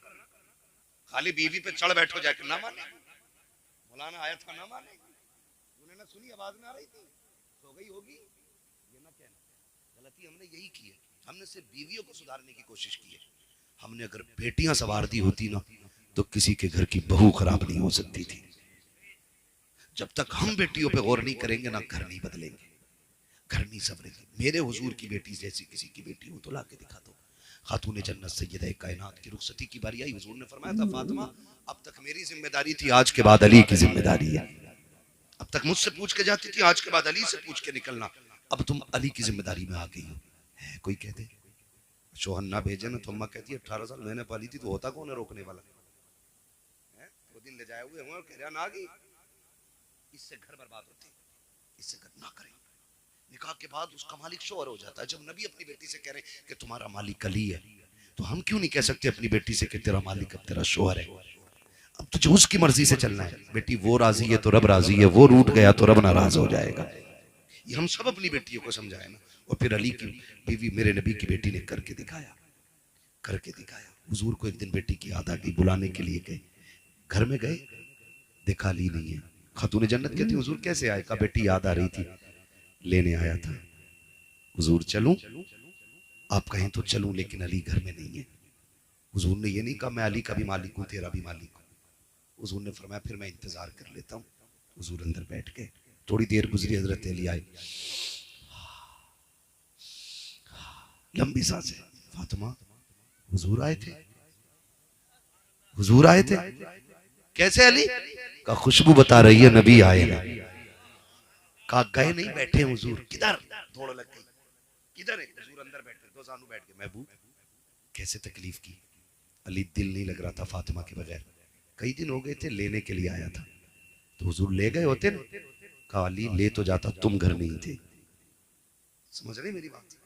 खाली बीवी पे चढ़ बैठो जाके, ना माने। मौलाना आया था ना माने, उन्होंने सुनी, आवाज ना आ रही थी, सो गई होगी, ये ना कहना। गलती हमने यही की है, हमने सिर्फ बीवियों को सुधारने की कोशिश की है। हमने अगर बेटियां संवार दी होती ना तो किसी के घर की बहू खराब नहीं हो सकती थी। जब तक हम बेटियों पे गौर नहीं करेंगे ना घर नहीं बदलेंगे, घर नहीं संवरेंगे। मेरे हुजूर की बेटी जैसी किसी की बेटी हो तो ला के दिखा दो। खातून जन्नत सैयदा कायनात की रुखसती की बारी आई, हुजूर ने फरमाया था फातिमा अब तक मेरी जिम्मेदारी थी, आज के बाद अली की जिम्मेदारी है। अब तक मुझसे पूछ के जाती थी, आज के बाद अली से पूछ के निकलना। अब तुम अली की जिम्मेदारी में आ गई हो। है कोई कह दे शोहर ना भेजे ना तो अम्मा कहती है 18 साल मैंने पाली थी, तो होता कौन है रोकने वाला है? वो दिन ले जाए हुए हुआ कह रहा ना आ गई, इससे घर बर्बाद होते, इससे घर ना करें। निकाह के बाद उसका मालिक शोहर हो जाता है। जब नबी अपनी बेटी से कह रहे हैं कि तुम्हारा मालिक अली है, तो हम क्यों नहीं कह सकते अपनी बेटी से कि तेरा मालिक अब तेरा शोहर है? अब तुझे उसकी मर्जी से चलना है। बेटी वो राजी है तो रब राजी है, वो रूठ गया तो रब नाराज हो जाएगा। ये हम सब अपनी बेटियों को समझाए ना। और फिर अली की बीवी मेरे नबी की बेटी ने करके दिखाया, करके दिखाया। हुजूर को एक दिन बेटी की याद आ गई, बुलाने के लिए गए, घर में गए, देखा अली नहीं है। खातून जन्नत कहती हुजूर कैसे आए? कहा बेटी याद आ रही थी, लेने आया था। हुजूर चलूं? आप कहें तो चलूं, लेकिन अली घर में नहीं है। हुजूर ने ये नहीं कहा मैं अली का भी मालिक हूं तेरा भी मालिक हूं। हुजूर ने फरमाया फिर मैं इंतजार कर लेता हूं। हुजूर अंदर बैठ गए, थोड़ी देर गुजरी, हजरत अली आए, लंबी सांसें। फातिमा हुजूर आए थे, हुजूर आए थे। कैसे अली? का खुशबू बता रही है नबी आए ना। कहा गए नहीं, बैठे हुजूर। किधर? दौड़ लग गई, किधर है? हुजूर अंदर बैठे, दो सानू बैठ के। महबूब कैसे तकलीफ की? अली दिल नहीं लग रहा था फातिमा के बगैर, कई दिन हो गए थे, लेने के लिए आया था। तो हुजूर ले गए होते ना? कहा अली ले तो जाता, तुम घर नहीं थे। समझ रहे मेरी बात?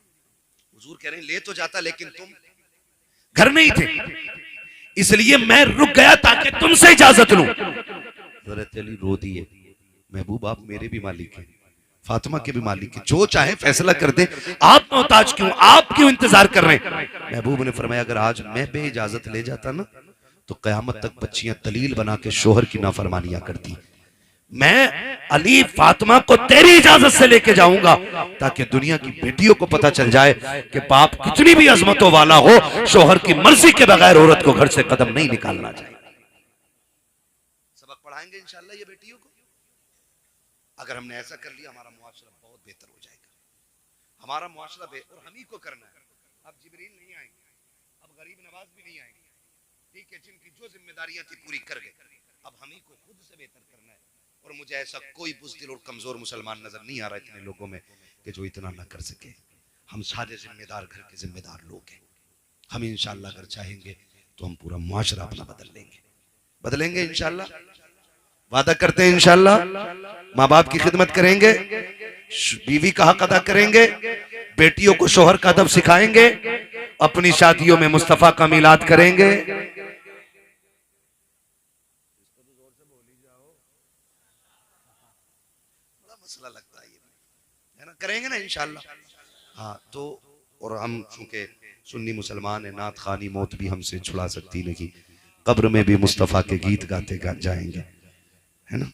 हुजूर कह रहे हैं ले तो जाता लेकिन तुम घर नहीं थे, इसलिए मैं रुक गया ताकि तुमसे इजाजत लूं। हज़रत अली रो दिए, महबूब आप मेरे भी मालिक हैं, फातिमा के भी मालिक हैं, जो चाहे फैसला कर दे, आप मोहताज क्यों, आप क्यों इंतजार कर रहे हैं? महबूब ने फरमाया अगर आज मैं बे इजाजत ले जाता ना तो कयामत तक बच्चियां तलील बना के शोहर की नाफरमानियां करती। मैं अली फातिमा को तेरी इजाजत से लेके जाऊंगा ताकि दुनिया की बेटियों को पता चल जाए कि बाप कितनी भी अजमतों वाला हो, शोहर की मर्जी के बगैर औरत को घर से कदम नहीं निकालना चाहिए। सबक पढ़ाएंगे इंशाल्लाह ये बेटियों को। अगर हमने ऐसा कर लिया हमारा मुआशरा बहुत बेहतर हो जाएगा। हमारा मुआशरा और हम ही को करना है। अब जिब्रील नहीं आएंगे, अब गरीब नवाज भी नहीं आएंगे, ठीक है, जिनकी जो जिम्मेदारियां थी पूरी कर गए। अब हम ही को खुद से बेहतर करना है। और मुझे ऐसा कोई बुज़दिल और कमजोर मुसलमान नजर नहीं आ रहा इतने लोगों में कि जो इतना ना कर सके। हम सारे जिम्मेदार घर के जिम्मेदार लोग हैं। हम इंशाल्लाह अगर चाहेंगे तो हम पूरा मुआशरा अपना बदल लेंगे, बदलेंगे इंशाल्लाह। वादा करते हैं इंशाल्लाह। माँ बाप की खिदमत करेंगे, बीवी का हक अदा करेंगे, बेटियों को शोहर का अदब सिखाएंगे, अपनी शादियों में मुस्तफा का मिलाद करेंगे। मसला लगता है ना, करेंगे ना इंशाल्लाह। हाँ तो और हम चूंकि सुन्नी मुसलमान है, नात खानी मौत भी हमसे छुड़ा सकती नहीं, कब्र में भी मुस्तफ़ा के गीत गाते जाएंगे, है ना।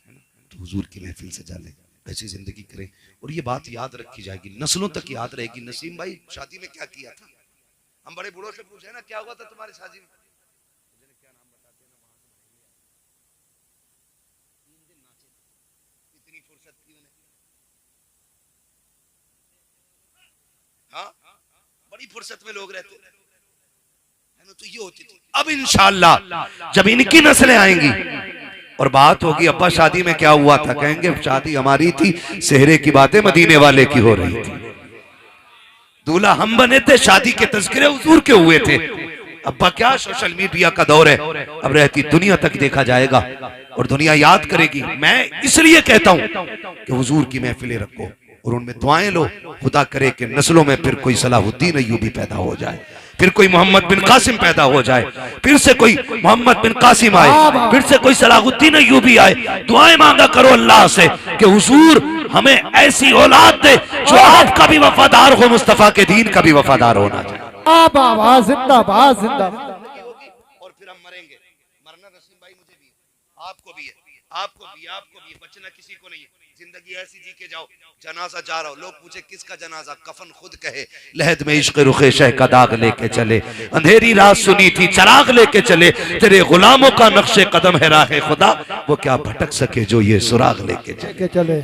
तो हुजूर की महफिल से जाने ऐसी जिंदगी करें और ये बात याद रखी जाएगी, नस्लों तक याद रहेगी। नसीम भाई शादी में क्या किया था? हम बड़े बूढ़ों से पूछे ना क्या हुआ था तुम्हारी शादी में, क्या नाम बताते हैं ना, वहां से 3 दिन नाचे, इतनी फुर्सत थी उन्हें। हाँ बड़ी फुर्सत में लोग रहते है ना, तो ये होती थी। अब इंशाअल्लाह जब इनकी नस्लें आएंगी और बात होगी अब्बा शादी में क्या हुआ था, कहेंगे शादी हमारी थी, सेहरे की बातें मदीने वाले की हो रही थी, दूल्हा हम बने थे, शादी के तज़किरे हुजूर के हुए थे। अब्बा क्या सोशल मीडिया का दौर है, अब रहती दुनिया तक देखा जाएगा और दुनिया याद करेगी। मैं इसलिए कहता हूं कि हुजूर की महफिलें रखो और उनमें दुआएं लो, खुदा करे कि नस्लों में फिर कोई सलाहुद्दीन अय्यूबी पैदा हो जाए, फिर कोई मोहम्मद बिन कासिम पैदा हो जाए, फिर से कोई मोहम्मद बिन कासिम आए, फिर से कोई सलाहुद्दीन अय्यूबी आए। दुआएं मांगा करो अल्लाह से कि हुजूर हमें ऐसी औलाद दे जो आपका भी वफादार हो, मुस्तफा के दीन का भी वफादार होना चाहिए। जिंदाबाद जिंदाबाद। और फिर हम मरेंगे, मरना नसीम भाई मुझे भी है, आपको भी है, आपको भी, आपको भी, बचना किसी को नहीं है। जिंदगी ऐसी जी के जाओ, जनाजा जा रहा हो, लोग पूछे किसका जनाजा, कफन खुद कहे, लहद में इश्क रुखे शह का दाग लेके चले, अंधेरी रात सुनी थी चराग लेके चले, तेरे गुलामों का नक्शे कदम है राहे खुदा, वो क्या भटक सके जो ये सुराग लेके चले।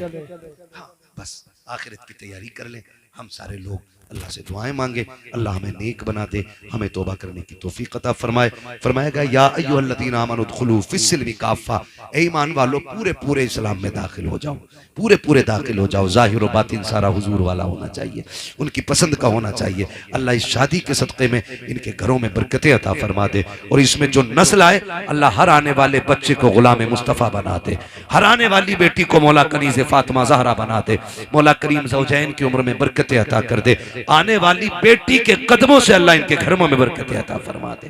हाँ, बस आखिरत की तैयारी कर ले। हम सारे लोग अल्लाह से दुआएं मांगे, अल्लाह हमें नेक बना दे, हमें तौबा करने की तौफीक अता फरमाए। फरमाएगा या अय्युहल्लज़ीना आमनू उदखुलू फिस्सिल्मी काफ़ा, ए ईमान वालों पूरे पूरे इस्लाम में दाखिल हो जाओ, पूरे पूरे दाखिल हो जाओ। ज़ाहिर व बातिन सारा हुजूर वाला होना चाहिए, उनकी पसंद का होना चाहिए। अल्लाह इस शादी के सदक़े में इनके घरों में बरकतें अता फरमा दे, और इसमें जो नस्ल आए अल्लाह हर आने वाले बच्चे को गुलाम मुस्तफ़ा बना दे, हर आने वाली बेटी को मौला कनीज़ फ़ातिमा ज़हरा बना दे, मौला करीम ज़ौजैन की उम्र में बरकतें अता कर दे, आने वाली बेटी के कदमों से अल्लाह इनके घरों में बरकतें अता फरमा दे,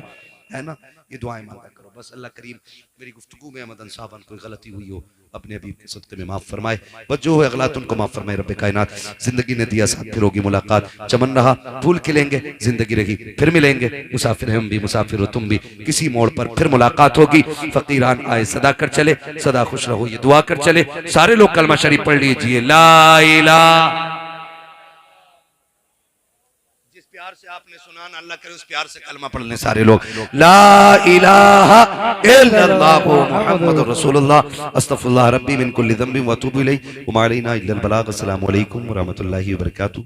है ना। ये दुआएं मांगा करो बस। अल्लाह करीम मेरी गुफ्तगू में मदन साहब कोई गलती हुई हो अपने अभी के सदक़े में माफ़ फरमाए, बस जो है अगलात उनको माफ़ फरमाए। रब्बे कायनात जिंदगी ने दिया साथ, फिर होगी मुलाकात, चमन रहा फूल खिलेंगे, जिंदगी रही फिर मिलेंगे, मुसाफिर हम भी मुसाफिर हो तुम भी, किसी मोड़ पर फिर मुलाकात होगी। फकीरान आए सदा कर चले, सदा खुश रहो ये दुआ कर चले। सारे लोग कलमा शरीफ पढ़ लीजिए, ला इलाहा। प्यार से आपने सुना ना, अल्लाह करे उस प्यार से कलमा पढ़ लें सारे लोग, ला इलाहा इल्लल्लाहु मुहम्मदुर रसूलुल्लाह अस्तगफिरुल्लाह रब्बी मिन कुल्ली ज़ंबिन व अतूबु इलैहि व मा अलैना इल्लल बलाग। अस्सलामु अलैकुम व रहमतुल्लाहि व बरकातुहू।